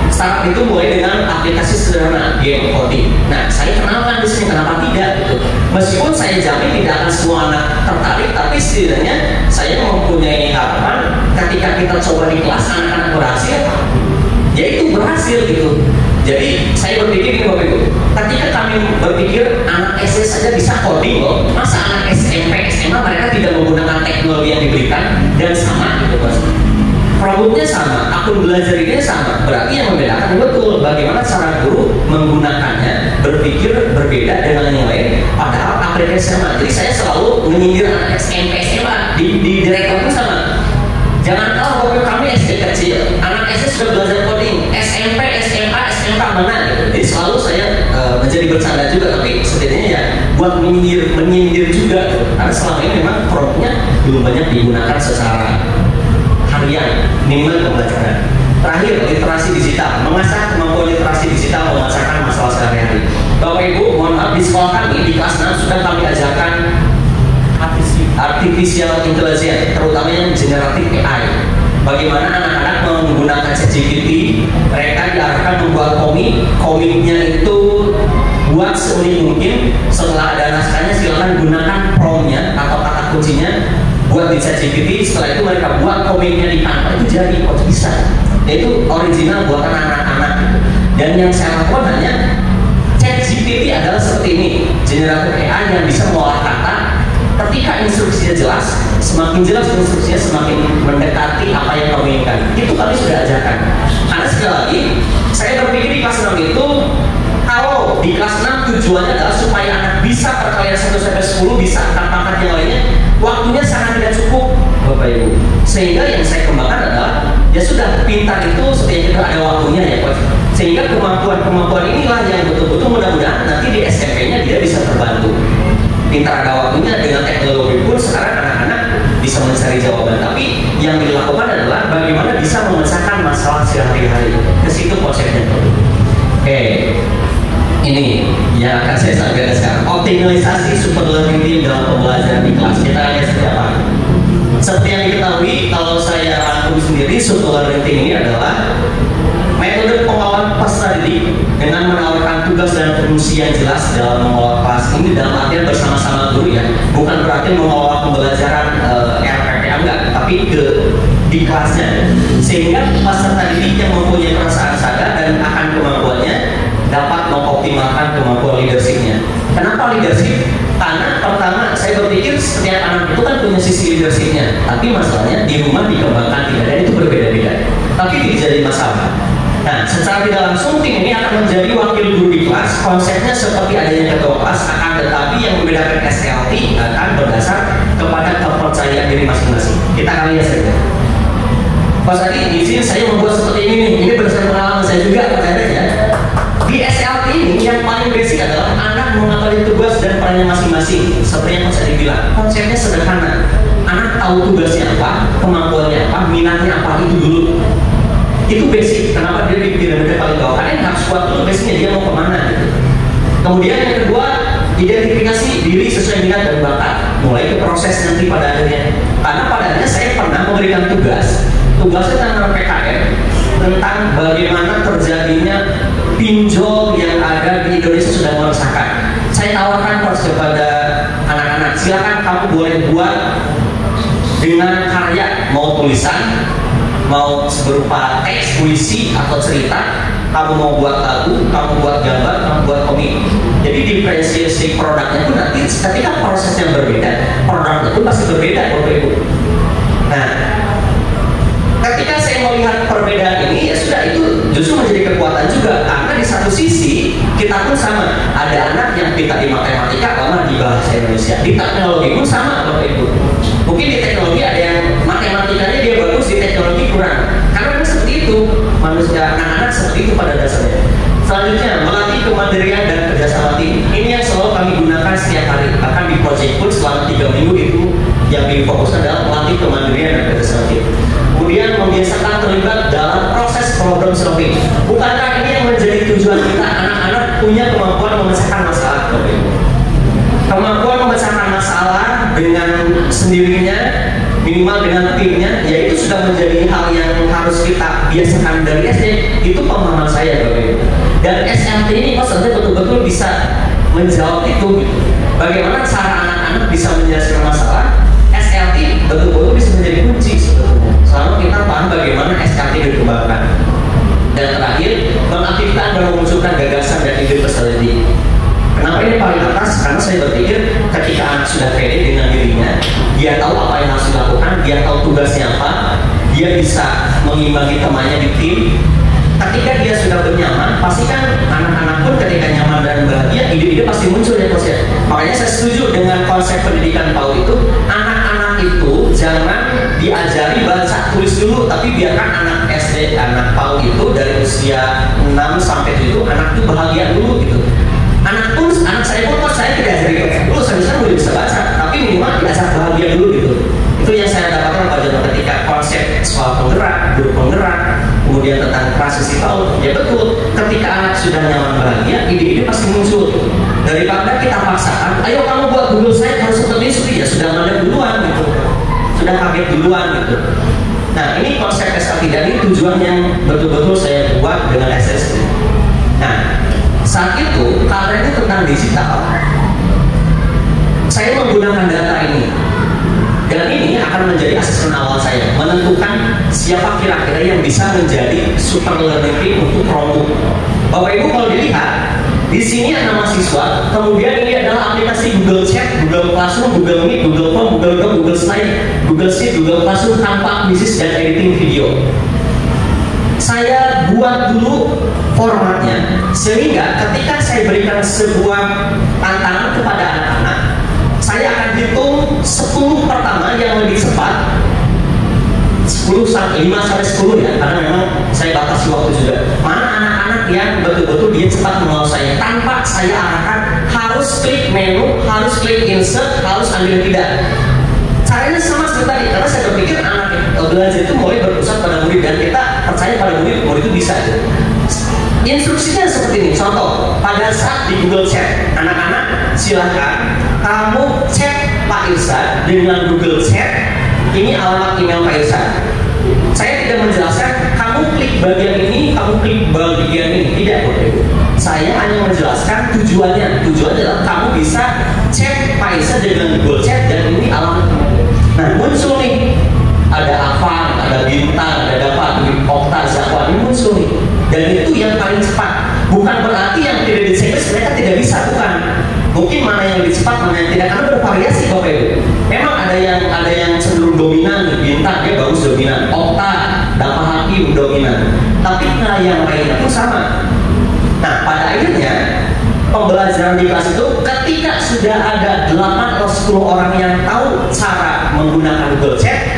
Speaker 4: Startup itu mulai dengan aplikasi sederhana, game coding. Nah, saya kenalkan di sini, kenapa tidak gitu. Meskipun saya jamin tidak akan semua anak tertarik, tapi setidaknya saya mempunyai harapan ketika kita coba di kelas anak-anak berhasil, ya itu berhasil gitu. Jadi saya berpikir ini Bapak Ibu, ketika kami berpikir anak SD saja bisa coding loh, masa anak SMP, SMA mereka tidak menggunakan teknologi yang diberikan dan sama gitu Mas. Produknya sama, akun belajarnya sama, berarti yang membedakan betul bagaimana cara guru menggunakannya, berpikir berbeda dengan yang lain, padahal aplikasi sama. Jadi saya selalu menyindir anak SMP, SMA di direktur itu sama. Jangan Bapak kami SD kecil, anak SD sudah belajar coding, SMP, SMA, SMK mana gitu. Jadi selalu saya menjadi bercanda juga, tapi setidaknya ya buat menyindir juga gitu. Karena selama ini memang produknya belum banyak digunakan secara harian, minimal pembelajaran. Terakhir, literasi digital, mengasah kemampuan literasi digital memecahkan masalah sehari-hari. Bapak Ibu, mohon maaf, di sekolah kami di kelas 6 sudah kami ajarkan artificial intelligence, terutama yang generatif AI. Bagaimana anak-anak menggunakan ChatGPT, mereka diarahkan membuat komiknya itu buat seunik mungkin. Setelah ada naskahnya silakan gunakan prompt-nya atau kata kuncinya buat di ChatGPT. Setelah itu mereka buat komiknya di Canva, itu jadi kok bisa. Itu original buatan anak-anak. Dan yang saya lakukan hanya ChatGPT adalah seperti ini, generatif AI yang bisa mengolah kata. Ketika instruksinya jelas, semakin jelas instruksinya semakin mendekati apa yang kamu inginkan. Itu kami sudah ajarkan. Karena sekali lagi, saya berpikir di kelas 6 itu, kalau di kelas 6 tujuannya adalah supaya anak bisa perkalian 1-10, bisa angkat-angkat yang lainnya, waktunya sangat tidak cukup Bapak Ibu. Sehingga yang saya kembangkan adalah, ya sudah, pintar itu setiap kita ada waktunya ya Coach. Sehingga kemampuan-kemampuan inilah yang betul-betul mudah-mudahan nanti di SMP-nya dia bisa terbantu. Pintar ada waktunya dengan teknologi pun sekarang anak-anak bisa mencari jawaban. Tapi yang dilakukan adalah bagaimana bisa memecahkan masalah sehari-hari. Ke situ konsepnya. Oke, ini yang akan saya sampaikan sekarang. Optimalisasi super learning team dalam pembelajaran di kelas. Kita lihat seperti apa. Seperti yang diketahui, kalau saya rangkum sendiri, super learning team ini adalah metode pengelolaan peserta didik dengan menawarkan tugas dan fungsi yang jelas dalam mengelola kelas. Ini dalam artian bersama-sama guru ya, bukan berarti mengelola pembelajaran RPPA enggak, tapi di kelasnya, sehingga peserta didik yang mempunyai perasaan sadar dan akan kemampuannya dapat mengoptimalkan kemampuan leadershipnya. Kenapa leadership? Karena pertama saya berpikir setiap anak itu kan punya sisi leadershipnya, tapi masalahnya di rumah dikembangkan tidak, dan itu berbeda-beda. Tapi tidak jadi masalah. Nah, secara tidak langsung tim ini akan menjadi wakil guru di kelas. Konsepnya seperti adanya ketua kelas, akan tetapi yang membedakan SLT akan berdasar kepada kepercayaan diri masing-masing. Kita akan lihat saja. Pas tadi di sini saya membuat seperti ini nih. Ini berdasarkan pengalaman saya juga, percaya ya. Di SLT ini yang paling basic adalah anak mengetahui tugas dan perannya masing-masing. Seperti yang saya bilang, konsepnya sederhana. Anak tahu tugasnya apa, kemampuannya apa, minatnya apa, itu dulu. Itu basic. Kenapa dia di piramida paling bawah? Karena harus kuat dulu basicnya, dia mau kemana gitu. Kemudian yang kedua, identifikasi diri sesuai minat dan bakat. Mulai ke proses nanti pada akhirnya. Karena pada akhirnya saya pernah memberikan tugasnya tentang PKM, tentang bagaimana terjadinya pinjol yang ada di Indonesia sudah meresahkan. Saya tawarkan kepada anak-anak, silakan kamu boleh buat dengan karya, mau tulisan, mau berupa teks, puisi, atau cerita. Kamu mau buat lagu, kamu buat gambar, kamu buat komik. Jadi diferensiasi produknya pun nanti ketika prosesnya berbeda, produknya pun pasti berbeda, Bapak Ibu. Nah, ketika saya melihat perbedaan ini, ya sudah, itu justru menjadi kekuatan juga. Karena di satu sisi kita pun sama. Ada anak yang pintar di matematika, lama di bahasa Indonesia. Di teknologi pun sama, Bapak Ibu. Mungkin di teknologi ada yang matematikanya dia bagus, di teknologi kurang. Karena memang seperti itu, manusia, anak-anak seperti itu pada dasarnya. Selanjutnya, melatih kemandirian dan kerjasama tim. Ini yang selalu kami gunakan setiap hari. Bahkan di project pun selama 3 minggu itu yang difokuskan adalah melatih kemandirian dan kerjasama tim. Kemudian membiasakan terlibat dalam proses problem solving. Bukankah ini yang menjadi tujuan kita? Anak-anak punya kemampuan memecahkan masalah. Kemampuan memecahkan masalah dengan sendirinya, minimal dengan timnya, ya itu sudah menjadi hal yang harus kita biasakan dari SD. Itu pemahaman saya, Bapak Ibu. Dan SLT ini maksudnya betul-betul bisa menjawab itu. Bagaimana cara anak-anak bisa menyelesaikan masalah? SLT betul-betul bisa menjadi kunci sebetulnya. Selama kita paham bagaimana SLT dikembangkan. Dan terakhir, mengaktifkan dan memunculkan gagasan dan ide peserta didik. Kenapa ini paling atas? Karena saya berpikir ketika anak sudah pede dengan dirinya, dia tahu apa yang harus dilakukan, dia tahu tugasnya apa, dia bisa mengimbangi temannya di tim. Ketika dia sudah bernyaman, pasti kan anak-anak pun ketika nyaman dan bahagia, ide-ide pasti muncul ya Mas ya. Makanya saya setuju dengan konsep pendidikan PAUD itu. Anak-anak itu jangan diajari baca tulis dulu, tapi biarkan anak SD, anak PAUD itu dari usia 6 sampai 7, anak itu bahagia dulu gitu. Anak saya pun saya tidak ajari baca dulu, saya bisa baca, tapi minimal diajak bahagia dulu gitu. Itu yang saya dapatkan pada ketika konsep soal penggerak, guru penggerak, kemudian tentang transisi PAUD. Ya betul, ketika anak sudah nyaman bahagia, ide-ide pasti muncul. Daripada kita paksakan, ayo kamu buat Google saya harus seperti itu, ya sudah mandek duluan gitu, sudah kaget duluan gitu. Nah ini konsep SLT, dan ini tujuan yang betul-betul saya buat dengan SSD. Nah saat itu karena ini tentang digital, saya menggunakan data ini, dan ini akan menjadi asesmen awal saya menentukan siapa kira-kira yang bisa menjadi super learning team untuk Chromebook. Bapak Ibu kalau dilihat di sini ada mahasiswa, kemudian ini adalah aplikasi Google Chat, Google Classroom, Google Meet, Google Form, Google Doc, Google Slide, Google Sheet, Google Classroom tanpa akuisis dan editing video. Saya buat dulu formatnya sehingga ketika saya berikan sebuah tantangan kepada anak-anak, saya akan hitung 10 pertama yang lebih cepat, 5 sampai 10 ya, karena memang saya batasi waktu juga. Mana anak-anak yang betul-betul dia cepat menguasai tanpa saya arahkan harus klik menu, harus klik insert, harus ambil tidak. Caranya sama seperti tadi, karena saya berpikir anak belajar itu mulai berpusat pada murid dan kita percaya pada murid itu bisa. Instruksinya seperti ini, contoh pada saat di Google Chat, anak-anak silahkan kamu chat Pak Irsyad dengan Google Chat, ini alamat email Pak Irsyad. Saya tidak menjelaskan kamu klik bagian ini, kamu klik bagian ini, tidak Bapak Ibu. Saya hanya menjelaskan tujuannya adalah kamu bisa chat Pak Irsyad dengan Google Chat dan ini alamat. Nah muncul nih, ada Avan, ada Bintang, ada Dapat, Okta, Zakwan, ini muncul nih. Dan itu yang paling cepat. Bukan berarti yang tidak di-service mereka tidak bisa, bukan. Mungkin mana yang lebih cepat, mana yang tidak, karena bervariasi Bapak Ibu. Memang ada yang cenderung dominan, Bintang dia bagus dominan, Okta, Dapat Hakim dominan. Tapi yang lainnya pun sama. Nah pada akhirnya pembelajaran di kelas itu ketika sudah ada 8 atau 10 orang yang tahu cara menggunakan Google Chat,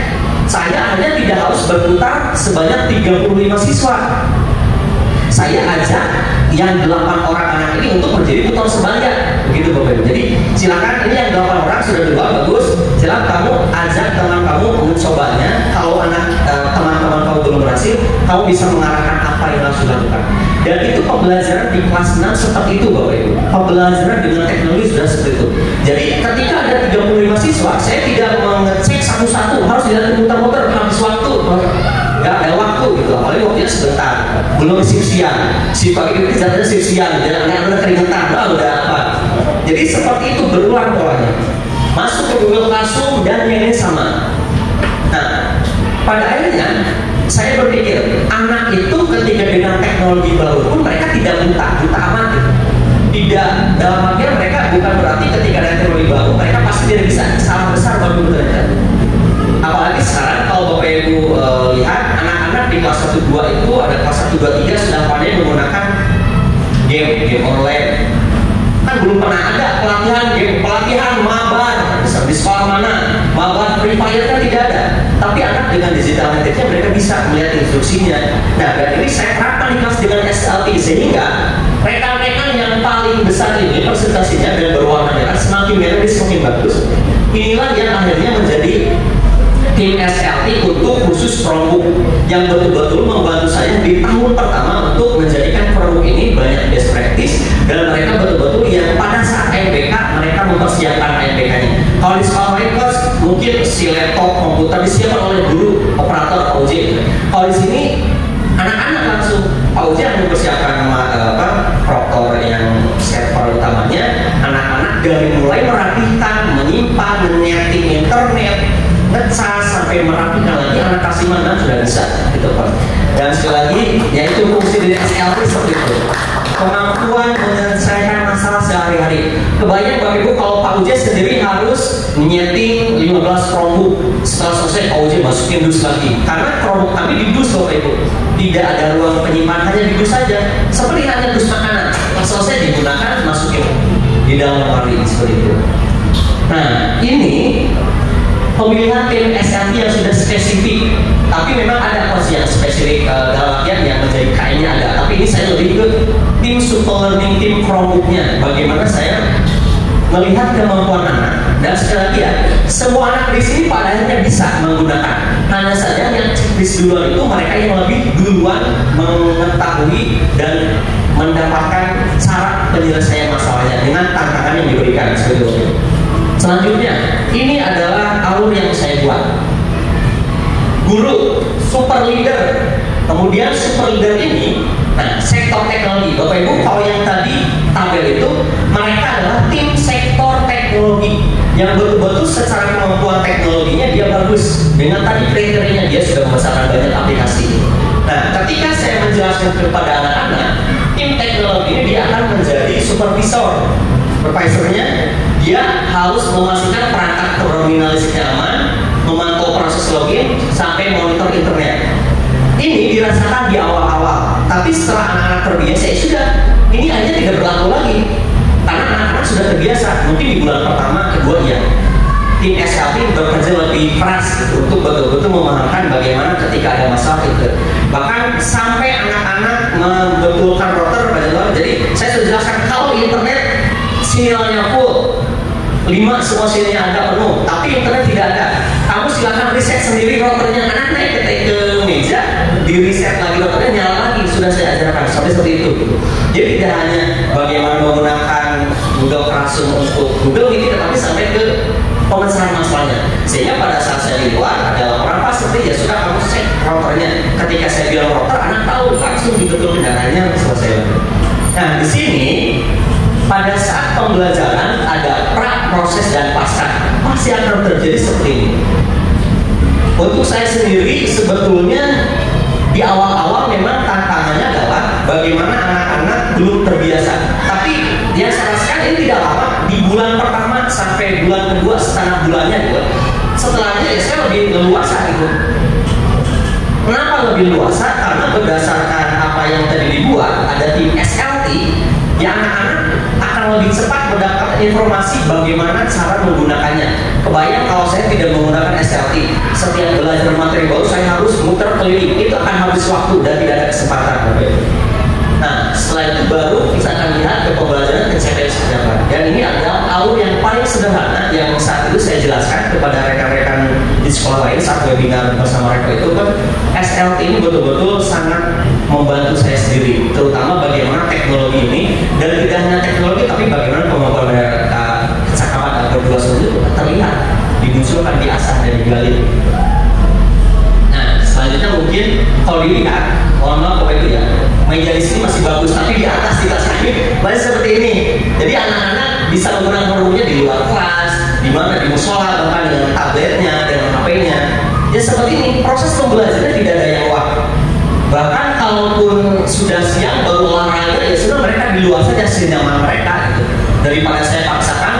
Speaker 4: saya hanya tidak harus berputar sebanyak 35 siswa. Saya ajak yang 8 orang anak ini untuk menjadi putar sebalik, begitu Bapak Ibu. Jadi silakan, ini yang 8 orang sudah dua bagus, silakan kamu ajak teman kamu mencobanya. Kalau teman-teman kamu belum berhasil, kamu bisa mengarahkan apa yang harus dilakukan. Dan itu pembelajaran di kelas 6 seperti itu Bapak Ibu. Pembelajaran dengan teknologi sudah seperti itu. Jadi ketika ada 35 siswa, saya tidak mengecek satu-satu, harus dilihat muter-muter habis waktu. Gak ada waktu gitu, apalagi waktunya sebentar, belum shift siang, si pagi itu jadinya shift siang, jangan ada keringetan, udah apa. Jadi seperti itu berulang polanya. Masuk ke Google Classroom dan yang ini sama. Nah, pada akhirnya saya berpikir anak itu ketika dengan teknologi baru pun mereka tidak buta amat. Tidak, dalam artian mereka bukan berarti ketika ada teknologi baru mereka pasti tidak bisa, salah besar baru benar. Apalagi sekarang kalau Bapak Ibu lihat anak-anak di kelas 1-2 itu ada kelas 1-2-3 sudah pandai menggunakan game online. Kan belum pernah ada pelatihan mabar di sekolah mana, mabar Free Fire kan tidak ada. Tapi anak dengan digital native-nya mereka bisa melihat instruksinya. Nah, dan ini saya terapkan di kelas dengan SLT sehingga rekan-rekan yang paling besar ini presentasinya dan berwarna merah, semakin merah semakin bagus. Inilah yang akhirnya menjadi tim SLT untuk khusus Chromebook yang betul-betul membantu saya di tahun pertama untuk menjadikan Chromebook ini banyak best practice dan mereka betul-betul yang pada saat MBK mereka mempersiapkan MBK-nya. Kalau di sekolah lain mungkin si laptop komputer disiapkan oleh guru operator PAUJ. Kalau di sini anak-anak langsung PAUJ yang mempersiapkan proktor yang server utamanya. Anak-anak dari mulai merapikan, menyimpan, menyeting internet, ngecas sampai merapikan lagi anak kasih mana sudah bisa gitu Pak. Dan sekali lagi yaitu fungsi dari SLT seperti itu, kemampuan menyelesaikan masalah sehari-hari. Kebanyakan Bapak Ibu kalau Pak Uji sendiri harus menyeting 15 Chromebook, setelah selesai Pak Uji masukin dus lagi karena Chromebook kami di dus Bapak Ibu, tidak ada ruang penyimpanan, hanya di dus saja seperti hanya dus makanan, selesai digunakan masukin di dalam lemari seperti itu. Nah ini pemilihan tim SLT yang sudah spesifik, tapi memang ada posisi yang spesifik dalam artian yang menjadi KI-nya ada, tapi ini saya lebih ke tim super learning, tim Chromebook-nya. Bagaimana saya melihat kemampuan anak, dan sekali lagi ya, semua anak di sini pada akhirnya bisa menggunakan. Hanya saja yang checklist duluan itu mereka yang lebih duluan mengetahui dan mendapatkan cara penyelesaian masalahnya dengan tantangan yang diberikan seperti itu. Selanjutnya, ini adalah alur yang saya buat. Guru, super leader, kemudian super leader ini, nah sektor teknologi. Bapak Ibu, kalau yang tadi tabel itu, mereka adalah tim sektor teknologi yang betul-betul secara kemampuan teknologinya dia bagus. Dengan tadi kriterianya dia sudah membesarkan banyak aplikasi. Nah, ketika saya menjelaskan kepada anak-anak, tim teknologi ini dia akan menjadi supervisor. Supervisornya dia harus memastikan perangkat terminalisnya aman, memantau proses login sampai monitor internet. Ini dirasakan di awal-awal, tapi setelah anak-anak terbiasa ya sudah, ini hanya tidak berlaku lagi karena anak-anak sudah terbiasa. Mungkin di bulan pertama, kedua ya tim SLT bekerja lebih keras gitu, untuk betul-betul memahamkan bagaimana ketika ada masalah itu. Bahkan sampai anak-anak membetulkan router, jadi saya sudah jelaskan kalau internet semua sininya ada penuh, tapi internet tidak ada. Kamu silakan riset sendiri routernya, anak naik ke meja, di riset lagi routernya, nyala lagi. Sudah saya ajarkan seperti itu. Jadi tidak hanya bagaimana menggunakan Google Classroom untuk Google Meet, tetapi sampai ke pemecahan masalahnya. Sehingga pada saat saya di luar ada orang pas seperti ya sudah kamu cek routernya. Ketika saya bilang router, anak tahu langsung dibetul kendaraannya selesai. Nah di sini pada saat pembelajaran ada pra, proses dan pasca, pasti akan terjadi seperti ini. Untuk saya sendiri sebetulnya di awal-awal memang tantangannya adalah bagaimana anak-anak belum terbiasa. Tapi yang saya rasakan ini tidak lama, di bulan pertama sampai bulan kedua, setengah bulannya juga. Setelahnya ya saya lebih leluasa gitu. Kenapa lebih leluasa? Karena berdasarkan apa yang tadi dibuat, ada tim SLT, ya anak-anak akan lebih cepat mendapatkan informasi bagaimana cara menggunakannya. Kebayang kalau saya tidak menggunakan SLT, setiap belajar materi baru saya harus muter keliling, itu akan habis waktu dan tidak ada kesempatan. Nah setelah itu baru kita akan lihat ke pembelajaran ke CPS seperti apa. Dan ini adalah alur yang paling sederhana yang saat itu saya jelaskan kepada rekan-rekan di sekolah lain saat webinar bersama mereka itu kan SLT ini betul-betul sangat membantu saya sendiri, terutama bagaimana teknologi ini, dan tidak hanya teknologi tapi bagaimana kemampuan mereka kecakapan dan berdua itu terlihat dimunculkan, diasah dan digali. Nah selanjutnya mungkin kalau dilihat, mohon maaf Bapak Ibu ya, meja di sini masih bagus, tapi di atas di kelas ini masih seperti ini. Jadi anak-anak bisa menggunakan rumahnya di luar kelas, di mana di musola, bahkan dengan tabletnya, dengan HP-nya. Ya seperti ini, proses pembelajarannya tidak ada yang wah. Bahkan kalaupun sudah siang baru olahraga, ya sudah mereka di luar saja senyaman mereka gitu. Daripada saya paksakan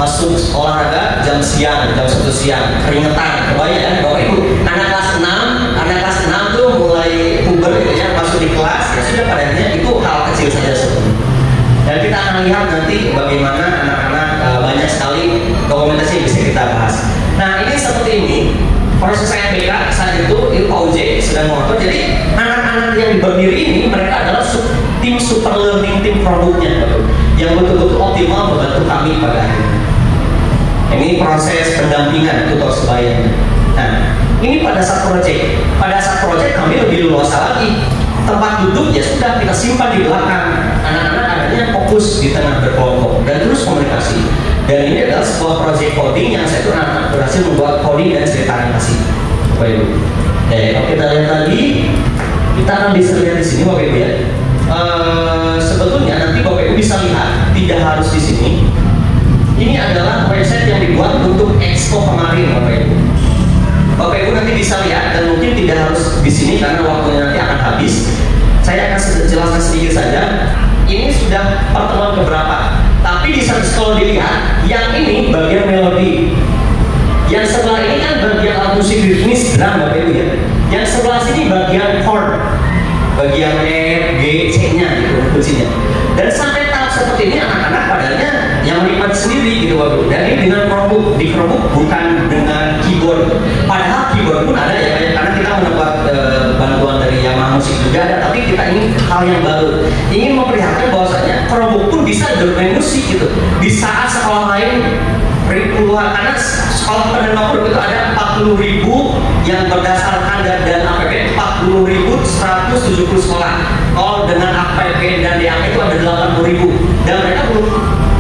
Speaker 4: masuk olahraga jam siang, jam 1 siang, keringetan, kebayang Bapak Ibu, anak kelas 6 tuh mulai puber gitu ya, masuk di kelas, ya sudah padanya itu hal kecil saja sebenarnya. Dan kita akan lihat nanti bagaimana anak-anak banyak sekali dokumentasi yang bisa kita bahas. Nah ini seperti ini, proses MBK saat itu Pak Uje sedang mengatur. Jadi anak-anak yang berdiri ini mereka adalah tim super learning, tim produknya yang betul-betul optimal membantu kami pada akhirnya. Ini proses pendampingan tutor sebaya. Nah ini pada saat proyek kami lebih luasa lagi. Tempat duduk ya sudah kita simpan di belakang. Anak-anak adanya fokus di tengah berkelompok dan terus komunikasi. Dan ini adalah sebuah proyek coding yang saya tuh anak-anak berhasil membuat coding dan cerita animasi. Bapak Ibu. Kalau kita lihat lagi, kita akan bisa lihat di sini Bapak Ibu ya. Sebetulnya nanti Bapak Ibu bisa lihat, tidak harus di sini. Ini adalah website yang dibuat untuk Expo kemarin Bapak Ibu. Bapak Ibu nanti bisa lihat, dan mungkin tidak harus di sini karena waktunya nanti akan habis. Saya akan jelaskan sedikit saja. Ini sudah pertemuan keberapa. Tapi di satu sekolah dilihat, yang ini bagian melodi, yang sebelah ini kan bagian alat musik ritmis drum Bapak Ibu ya. Yang sebelah sini bagian chord, bagian E, G, C-nya gitu kuncinya. Dan sampai tahap seperti ini anak-anak padanya yang menikmati sendiri gitu Bapak Ibu. Dan ini dengan Chromebook, di Chromebook bukan dengan keyboard. Padahal keyboard pun ada ya, karena kita mendapat bantuan dari Yamaha Musik juga ada. Tapi kita ini hal yang baru, ingin memperlihatkan bahwasanya Chromebook pun bisa bermain musik gitu. Di saat sekolah lain puluhan, karena sekolah penerima Chromebook itu ada 40.000 yang berdasarkan dan APBN 40.170 sekolah. Kalau dengan APBN dan DAP itu ada 80.000 dan mereka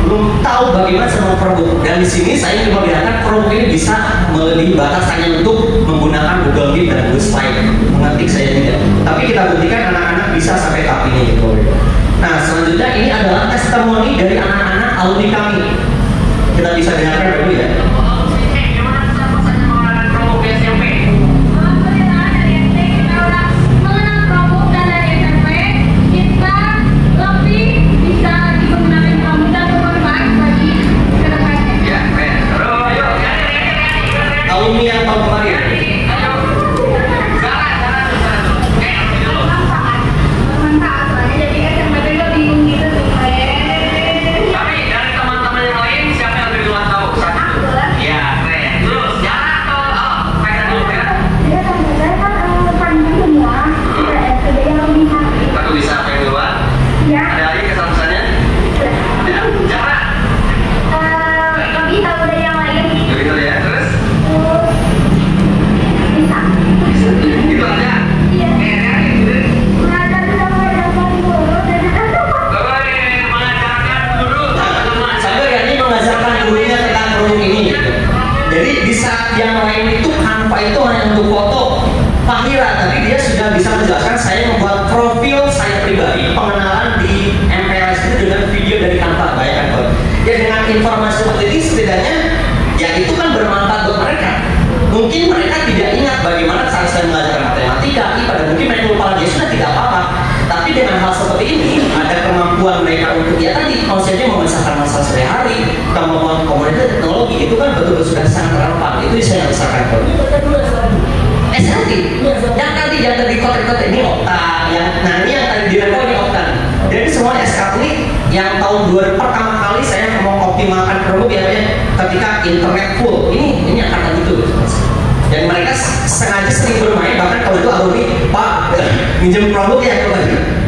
Speaker 4: belum tahu bagaimana cara Chromebook. Dan di sini saya ingin memperlihatkan Chromebook ini bisa melebihi batas hanya untuk menggunakan Google Meet dan Google Slide. Mengetik saya tidak. Tapi kita buktikan anak-anak bisa sampai tahap ini gitu. Nah selanjutnya ini adalah testimoni dari anak-anak alumni kami. Kita bisa dengarkan dulu ya. Alumni yang tahun kemarin. ini ada kemampuan mereka untuk ya tadi konsepnya memecahkan masalah sehari-hari, kemampuan komunikasi teknologi itu kan betul-betul sudah sangat relevan. Itu saya rasakan. SLT yang tadi kotak-kotak ini Okta, yang ini yang tadi direkod ini Okta. Jadi semua SLT ini yang tahun 2000 pertama kali saya mau optimalkan Chromebook ya ketika internet full. Ini akan gitu. Dan mereka sengaja sering bermain, bahkan kalau itu alumni, Pak, minjem Chromebook ya,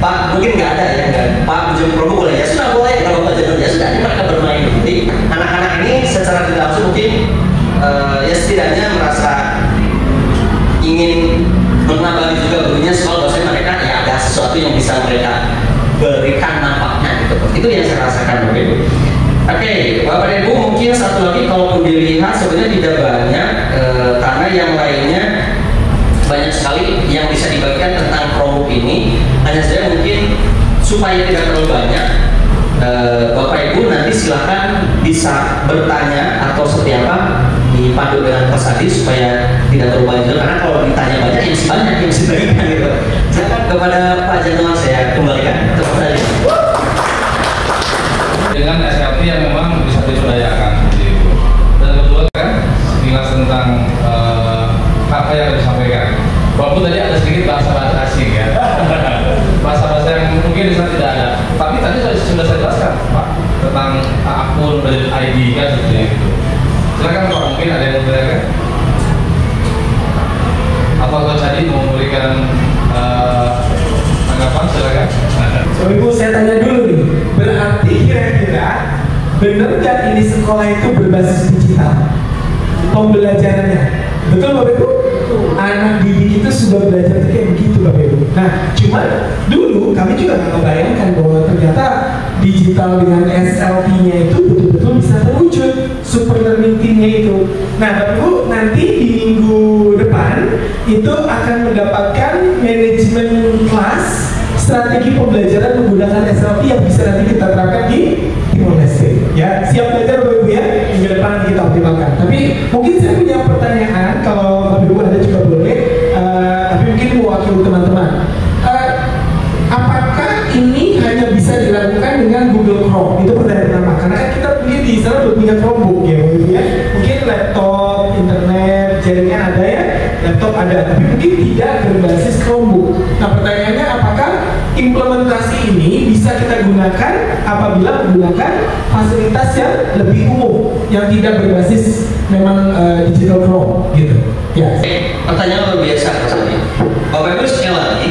Speaker 4: Pak, mungkin nggak ada ya, Pak, minjem Chromebook boleh ya, sudah boleh, kalau Bapak jenuh ya sudah, ini mereka bermain. Jadi anak-anak ini secara tidak langsung mungkin ya setidaknya merasa ingin menambah juga gurunya soal bahwasanya mereka ya ada sesuatu yang bisa mereka berikan nampaknya gitu. Itu yang saya rasakan Bapak Ibu. Oke, Bapak Ibu mungkin satu lagi kalau dilihat sebenarnya tidak banyak karena yang lainnya banyak sekali yang bisa dibagikan tentang Chromebook ini. Hanya saja mungkin supaya tidak terlalu banyak, Bapak Ibu nanti silahkan bisa bertanya atau seperti apa dipandu dengan persadi supaya tidak terlalu banyak juga. Karena kalau ditanya banyak yang masih banyak yang bisa dibagikan gitu. Silakan kepada Pak Jenderal saya kembalikan ke persadi.
Speaker 1: Dengan SLT yang memang bisa disudayakan seperti itu. Dan kedua kan sekilas tentang apa yang disampaikan. Walaupun tadi ada sedikit bahasa-bahasa asing ya, bahasa-bahasa yang mungkin di sana tidak ada. Tapi tadi sudah saya jelaskan Pak tentang akun ID kan seperti itu. Silakan Pak, mungkin ada yang mau bertanya? Apa Coach tadi mau memberikan tanggapan? Silakan.
Speaker 2: So Ibu saya tanya dulu nih, berarti kira-kira benar nggak ini sekolah itu berbasis digital pembelajarannya? Betul Bapak Ibu? Anak didik itu sudah belajar kayak begitu Bapak Ibu. Nah, cuma dulu kami juga nggak membayangkan bahwa ternyata digital dengan SLT-nya itu betul-betul bisa terwujud, super learning team-nya itu. Nah, Bapak Ibu nanti di minggu depan itu akan mendapatkan manajemen kelas strategi pembelajaran menggunakan SLT yang bisa nanti kita terapkan di Timor-Leste. Ya, siap belajar Bapak Ibu ya, minggu depan kita optimalkan. Tapi mungkin saya punya pertanyaan, kalau Bapak Ibu ada juga boleh, tapi mungkin mewakili teman-teman. Apakah ini hanya bisa dilakukan dengan Google Chrome? Itu pertanyaan pertama. Karena kan kita mungkin di sana udah punya Chromebook ya, Bapak Ibu ya. Mungkin laptop, internet, jaringan ada ya, laptop ada, tapi mungkin tidak berbasis Chromebook. Nah pertanyaannya apakah implementasi ini bisa kita gunakan apabila menggunakan fasilitas yang lebih umum yang tidak berbasis memang digital Chrome gitu ya.
Speaker 4: Pertanyaan luar biasa misalnya. Bapak Ibu sekali lagi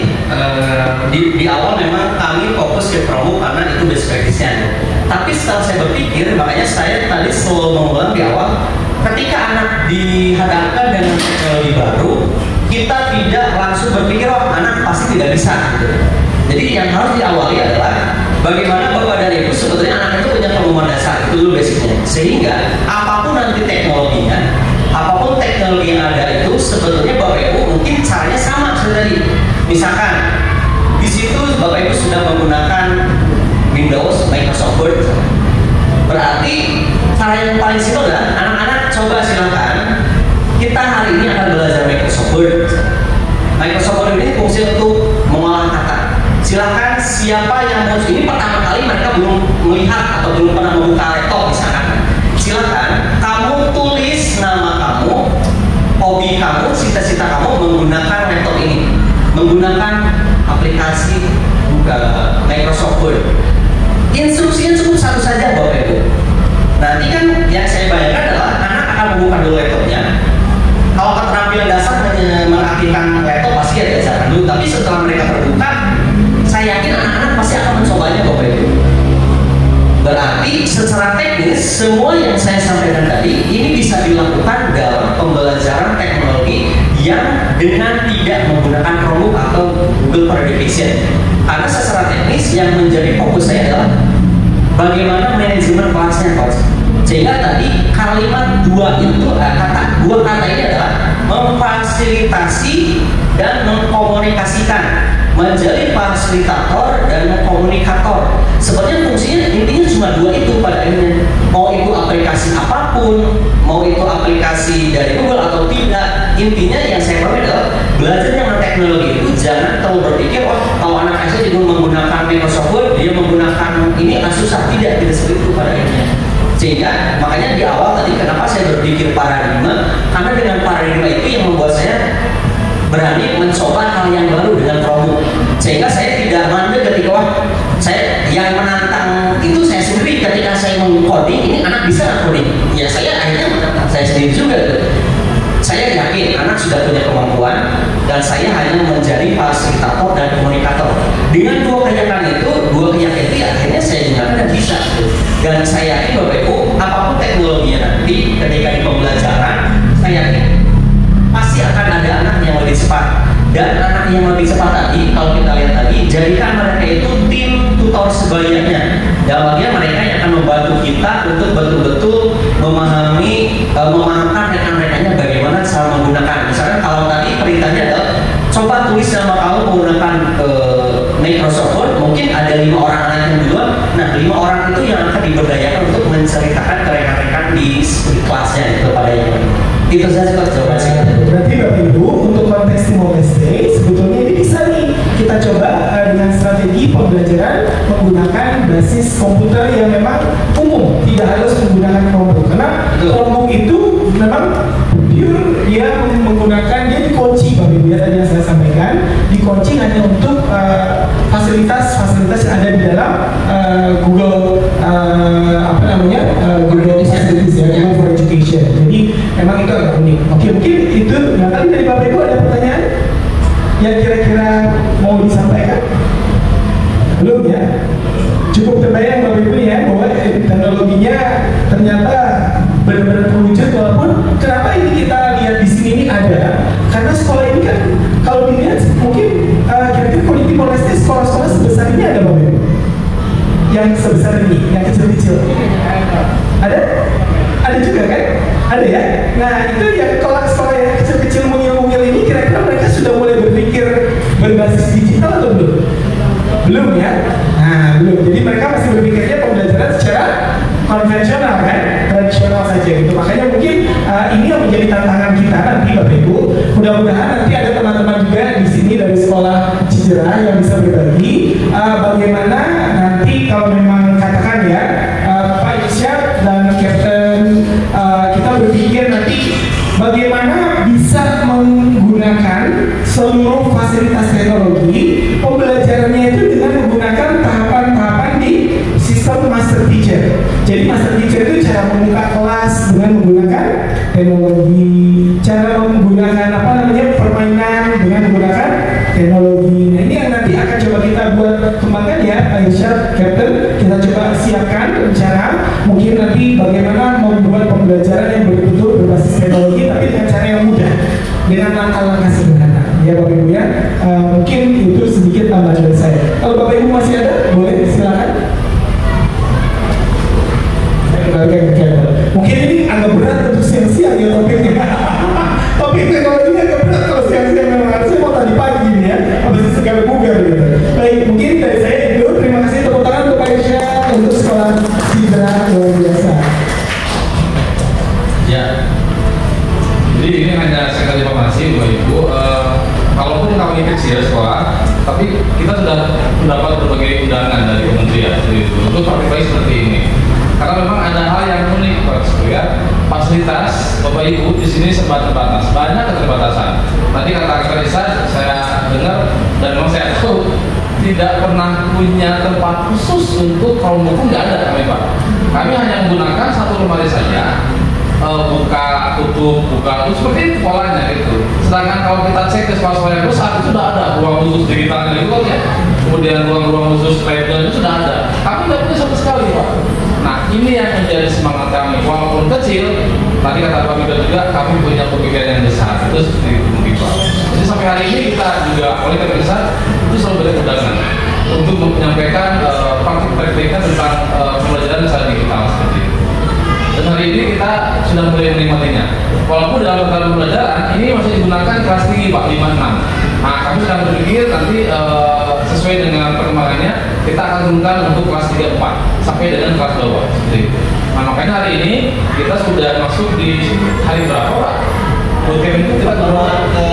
Speaker 4: di awal memang kami fokus ke Chromebook karena itu best practice-nya. Tapi setelah saya berpikir, makanya saya tadi selalu mengulang di awal, ketika anak dihadapkan dengan teknologi baru, kita tidak langsung berpikir oh anak pasti tidak bisa gitu. Jadi yang harus diawali adalah bagaimana Bapak dan Ibu sebetulnya anak itu punya kemampuan dasar, itu dulu basicnya. Sehingga apapun nanti teknologinya, apapun teknologi yang ada itu sebetulnya Bapak Ibu mungkin caranya sama seperti tadi. Misalkan di situ Bapak Ibu sudah menggunakan Windows, Microsoft Word, berarti cara yang paling simpel adalah anak-anak coba silakan kita hari ini akan belajar Microsoft Word. Microsoft Word ini fungsi untuk mengolah kata. Silakan siapa yang mau ini pertama kali mereka belum melihat atau belum pernah membuka laptop misalkan. Silakan kamu tulis nama kamu, hobi kamu, cita-cita kamu menggunakan laptop ini, menggunakan aplikasi Microsoft Word. Instruksinya cukup satu saja Bapak Ibu. Nanti kan yang saya bayangkan adalah anak akan membuka dulu laptopnya. Kalau keterampilan dasar mengaktifkan laptop pasti ada diajarkan dulu, tapi setelah mereka terbuka, saya yakin anak-anak pasti akan mencobanya Bapak Ibu. Berarti secara teknis semua yang saya sampaikan tadi ini bisa dilakukan dalam pembelajaran teknologi yang dengan tidak menggunakan Chromebook atau Google for Education. Karena secara teknis yang menjadi fokus saya adalah bagaimana manajemen kelasnya Coach. Sehingga tadi kalimat dua kata ini adalah memfasilitasi dan mengkomunikasikan, menjadi fasilitator dan mengkomunikator. Sebenarnya fungsinya intinya cuma dua itu pada akhirnya. Mau itu aplikasi apapun, mau itu aplikasi dari Google atau tidak, intinya yang saya pahami adalah belajar dengan teknologi itu jangan terlalu berpikir, oh kalau anak saya di menggunakan Microsoft Word, dia menggunakan ini susah, tidak seperti itu pada akhirnya. Sehingga makanya di awal tadi kenapa saya berpikir paradigma, karena dengan paradigma itu yang membuat saya berani mencoba hal yang baru dengan Chromebook. Sehingga saya tidak mandek ketika saya yang menantang itu saya sendiri ketika saya mengcoding, ini anak bisa nggak coding? Ya saya akhirnya menantang saya sendiri juga. Saya yakin anak sudah punya kemampuan dan saya hanya menjadi fasilitator dan komunikator. Dengan dua keyakinan itu ya akhirnya saya gunakan dan bisa. Dan saya yakin Bapak Ibu, apapun teknologinya nanti ketika di pembelajaran, saya yakin pasti akan ada anak yang lebih cepat. Dan anak yang lebih cepat tadi, kalau kita lihat tadi, jadikan mereka itu tim tutor sebayanya. Dalam artian mereka yang akan membantu kita untuk betul-betul memahamkan rekan-rekannya bagaimana cara menggunakan. Misalnya kalau tadi perintahnya adalah coba tulis nama kamu menggunakan Microsoft Word, mungkin ada 5 orang anak yang duluan. Nah, 5 orang itu yang akan diberdayakan untuk menceritakan ke rekan-rekan di kelasnya itu pada yang itu saja jawaban saya.
Speaker 2: Berarti Bapak Ibu untuk konteks Timor Leste sebetulnya ini bisa nih kita coba dengan strategi pembelajaran menggunakan basis komputer yang memang umum, tidak harus menggunakan Chromebook. Karena Chromebook itu memang pure dia menggunakan, dia dikunci Bapak Ibu ya, tadi yang saya sampaikan, dikunci hanya untuk fasilitas-fasilitas yang ada di dalam Google Google Facilities ya, Google for Education. Jadi memang itu agak unik. Oke, mungkin itu. Nah, tadi dari Bapak Ibu ada pertanyaan yang kira-kira mau disampaikan? Belum ya? Cukup terbayang Bapak Ibu ya bahwa teknologinya ternyata benar-benar terwujud, walaupun kenapa ini kita lihat di sini ini ada karena sekolah ini kan kalau dilihat mungkin kira-kira kalau di Timor Leste sekolah-sekolah sebesar ini ada Bapak Ibu? Yang sebesar ini, yang kecil-kecil ada? Ada juga kan? Ada ya? Nah itu yang kalau sekolah yang kecil-kecil mungil-mungil ini kira-kira mereka sudah mulai berpikir berbasis digital atau belum? Belum ya? Nah belum, jadi mereka masih berpikirnya pembelajaran secara konvensional kan? Tradisional saja gitu. Makanya mungkin ini yang menjadi tantangan kita nanti Bapak Ibu. Mudah-mudahan nanti ada teman-teman juga di sini dari sekolah Cijerah yang bisa berbagi bagaimana nanti kalau memang katakan ya Pak Irsyad dan Captain kita berpikir nanti bagaimana bisa menggunakan seluruh fasilitas teknologi pembelajarannya itu dengan menggunakan tahapan-tahapan di sistem master teacher. Jadi master teacher itu cara membuka kelas dengan menggunakan teknologi, cara menggunakan permainan dengan menggunakan teknologi. Nah ini yang nanti akan coba kita buat kembangkan ya Pak Irsyad, Captain. Kita coba siapkan rencana mungkin nanti bagaimana membuat pembelajaran yang betul-betul berbasis teknologi tapi dengan cara yang mudah, dengan langkah-langkah sederhana ya Bapak Ibu ya. Mungkin itu sedikit tambahan dari saya. Kalau Bapak Ibu masih ada, boleh silakan. Saya kembalikan ke Captain. Mungkin ini agak berat untuk siang-siang ya topiknya. Topik teknologinya agak berat kalau siang-siang memang harusnya mau tadi pagi nih ya, habis segar bugar gitu. Baik, mungkin dari saya itu terima kasih, tepuk tangan untuk Pak Irsyad untuk sekolah Cijerah luar biasa.
Speaker 1: Ya, jadi ini hanya sekedar informasi Bapak Ibu. Kalaupun kami kecil sekolah, tapi kita sudah mendapat berbagai undangan dari kementerian untuk partisipasi seperti ini. Karena memang ada hal yang unik Pak, ya. Fasilitas Bapak Ibu di sini serba terbatas, banyak keterbatasan. Tadi kata Risa, saya dengar dan memang saya tahu tidak pernah punya tempat khusus untuk kaum buku, nggak ada kami Pak. Kami hanya menggunakan satu lemari saja, buka tutup seperti itu polanya gitu. Sedangkan kalau kita cek ke sekolah-sekolah yang besar itu sudah ada ruang khusus digitalnya gitu ya, kemudian ruang-ruang khusus label itu sudah ada. Kami nggak punya sama sekali Pak. Nah ini yang menjadi semangat kami, walaupun kecil. Tadi kata Pak Bida juga kami punya pemikiran yang besar, itu seperti itu mungkin Pak. Jadi sampai hari ini kita juga oleh kata besar itu selalu berundangan untuk menyampaikan praktik-praktiknya tentang pembelajaran secara digital seperti itu. Dan hari ini kita sudah mulai menikmatinya. Walaupun dalam pembelajaran ini masih digunakan kelas tinggi Pak, 5-6. Nah kami sedang berpikir nanti sesuai dengan perkembangannya kita akan turunkan untuk kelas 3-4 sampai dengan kelas bawah seperti itu. Nah makanya hari ini kita sudah masuk di hari berapa Pak? Bootcamp itu kita
Speaker 4: ke 12 ke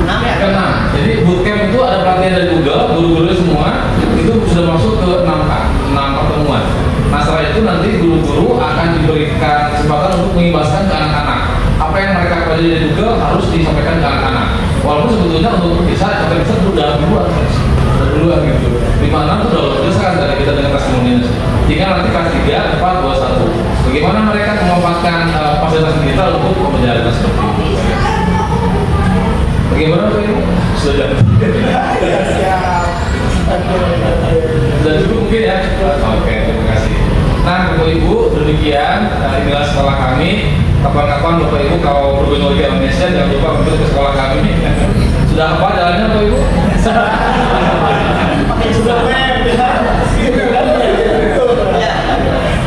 Speaker 4: 6 ya?
Speaker 1: Ke 6. Jadi bootcamp itu ada pelatihan dari Google, guru-guru semua itu sudah masuk ke 6 pertemuan. Nah setelah itu nanti guru-guru akan diberikan kesempatan untuk mengimbaskan ke anak-anak. Apa yang mereka pelajari dari Google harus disampaikan ke anak-anak. Walaupun sebetulnya untuk bisa udah duluan gitu. 5-6 itu udah biasa kan dari kita dengan testimoninya. Jika nanti kelas 3, 4, 2, 1. Bagaimana mereka memanfaatkan fasilitas digital untuk pembelajaran seperti itu? Bagaimana Pak Ibu? Sudah. Sudah cukup mungkin ya? Oke, terima kasih. Nah, Bapak Ibu, demikian inilah sekolah kami. Kapan-kapan Bapak Ibu kalau berkunjung ke Indonesia jangan lupa untuk ke sekolah kami. Sudah apa jalannya Bapak Ibu?
Speaker 2: Sudah web ya.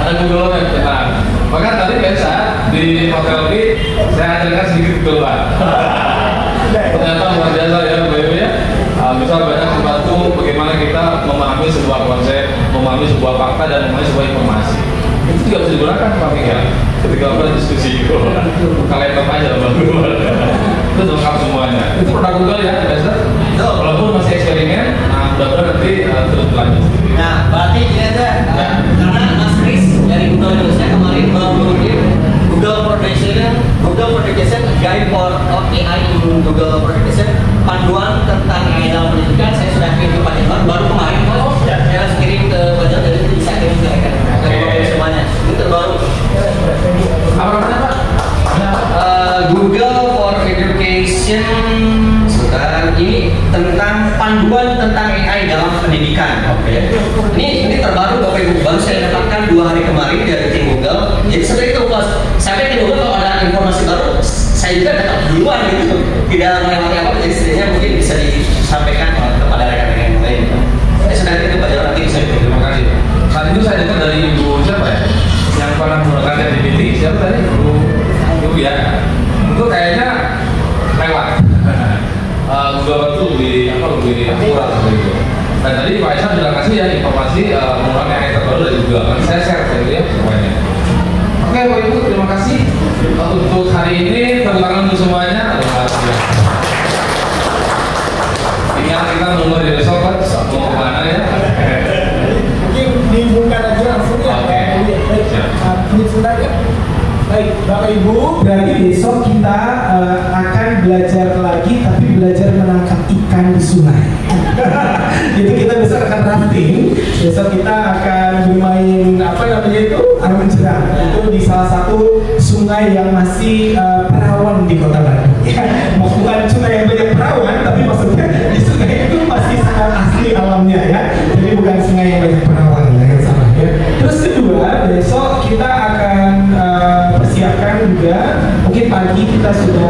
Speaker 1: Ada Google Map, tenang. Maka tadi biasa di hotel B saya ajarkan sedikit Google Map. Ternyata luar biasa ya Bapak Ibu ya. Bisa banyak membantu bagaimana kita memahami sebuah konsep, memahami sebuah fakta dan memahami sebuah informasi. Itu juga bisa digunakan Pak Miguel ketika berdiskusi itu. Kalian tetap aja Bapak Ibu. Itu lengkap semuanya. Itu produk Google ya biasa. Walaupun masih eksperimen, mudah-mudahan nanti terus berlanjut.
Speaker 4: Nah, berarti ini ada karena Mas Kris dari Google Indonesia kemarin mengurutin Google Production Guide for AI in Google Production, panduan tentang AI dalam pendidikan. Saya sudah kirim ke Pak Irwan baru kemarin. Saya harus kirim ke Pak Irwan, jadi bisa kirim ke rekan semuanya. Itu terbaru.
Speaker 1: Apa namanya Pak?
Speaker 4: Google for Education. Ini tentang panduan tentang AI dalam pendidikan. Oke. Ini terbaru Bapak Ibu, baru saya dapatkan 2 hari kemarin dari tim Google. Jadi seperti itu pas sampai tim Google kalau ada informasi baru, saya juga dapat duluan gitu. Tidak melewati apa, jadi setidaknya mungkin bisa disampaikan kepada rekan-rekan yang lain. Saya sudah kirim kepada nanti bisa.
Speaker 1: Terima kasih. Saat itu saya dengar dari Ibu siapa ya? Yang pernah menggunakan ChatGPT, siapa tadi? Ibu ya. Itu kayaknya lewat. Google itu lebih akurat seperti itu. Dan tadi Pak Aisyah sudah kasih ya informasi menggunakan yang terbaru dari Google. Nanti saya share gitu ya semuanya. Oke Bapak Ibu, terima kasih untuk hari ini. Tepuk tangan untuk semuanya. Tinggal kita menunggu di besok kan mau kemana ya?
Speaker 2: Mungkin dibuka aja langsung ya.
Speaker 1: Oke.
Speaker 2: Ini sudah ya. Baik, Bapak Ibu, berarti besok kita akan belajar lagi, tapi belajar menangkap ikan di sungai. Jadi kita besok akan rafting, besok kita akan bermain apa namanya itu, arung jeram. Itu di salah satu sungai yang masih perawan di Kota Bandung. Ya, bukan sungai yang banyak perawan, tapi maksudnya di sungai itu masih sangat asli alamnya ya. Jadi bukan sungai yang banyak perawan, jangan salah ya. Terus kedua, besok kita akan persiapkan juga, mungkin pagi kita sudah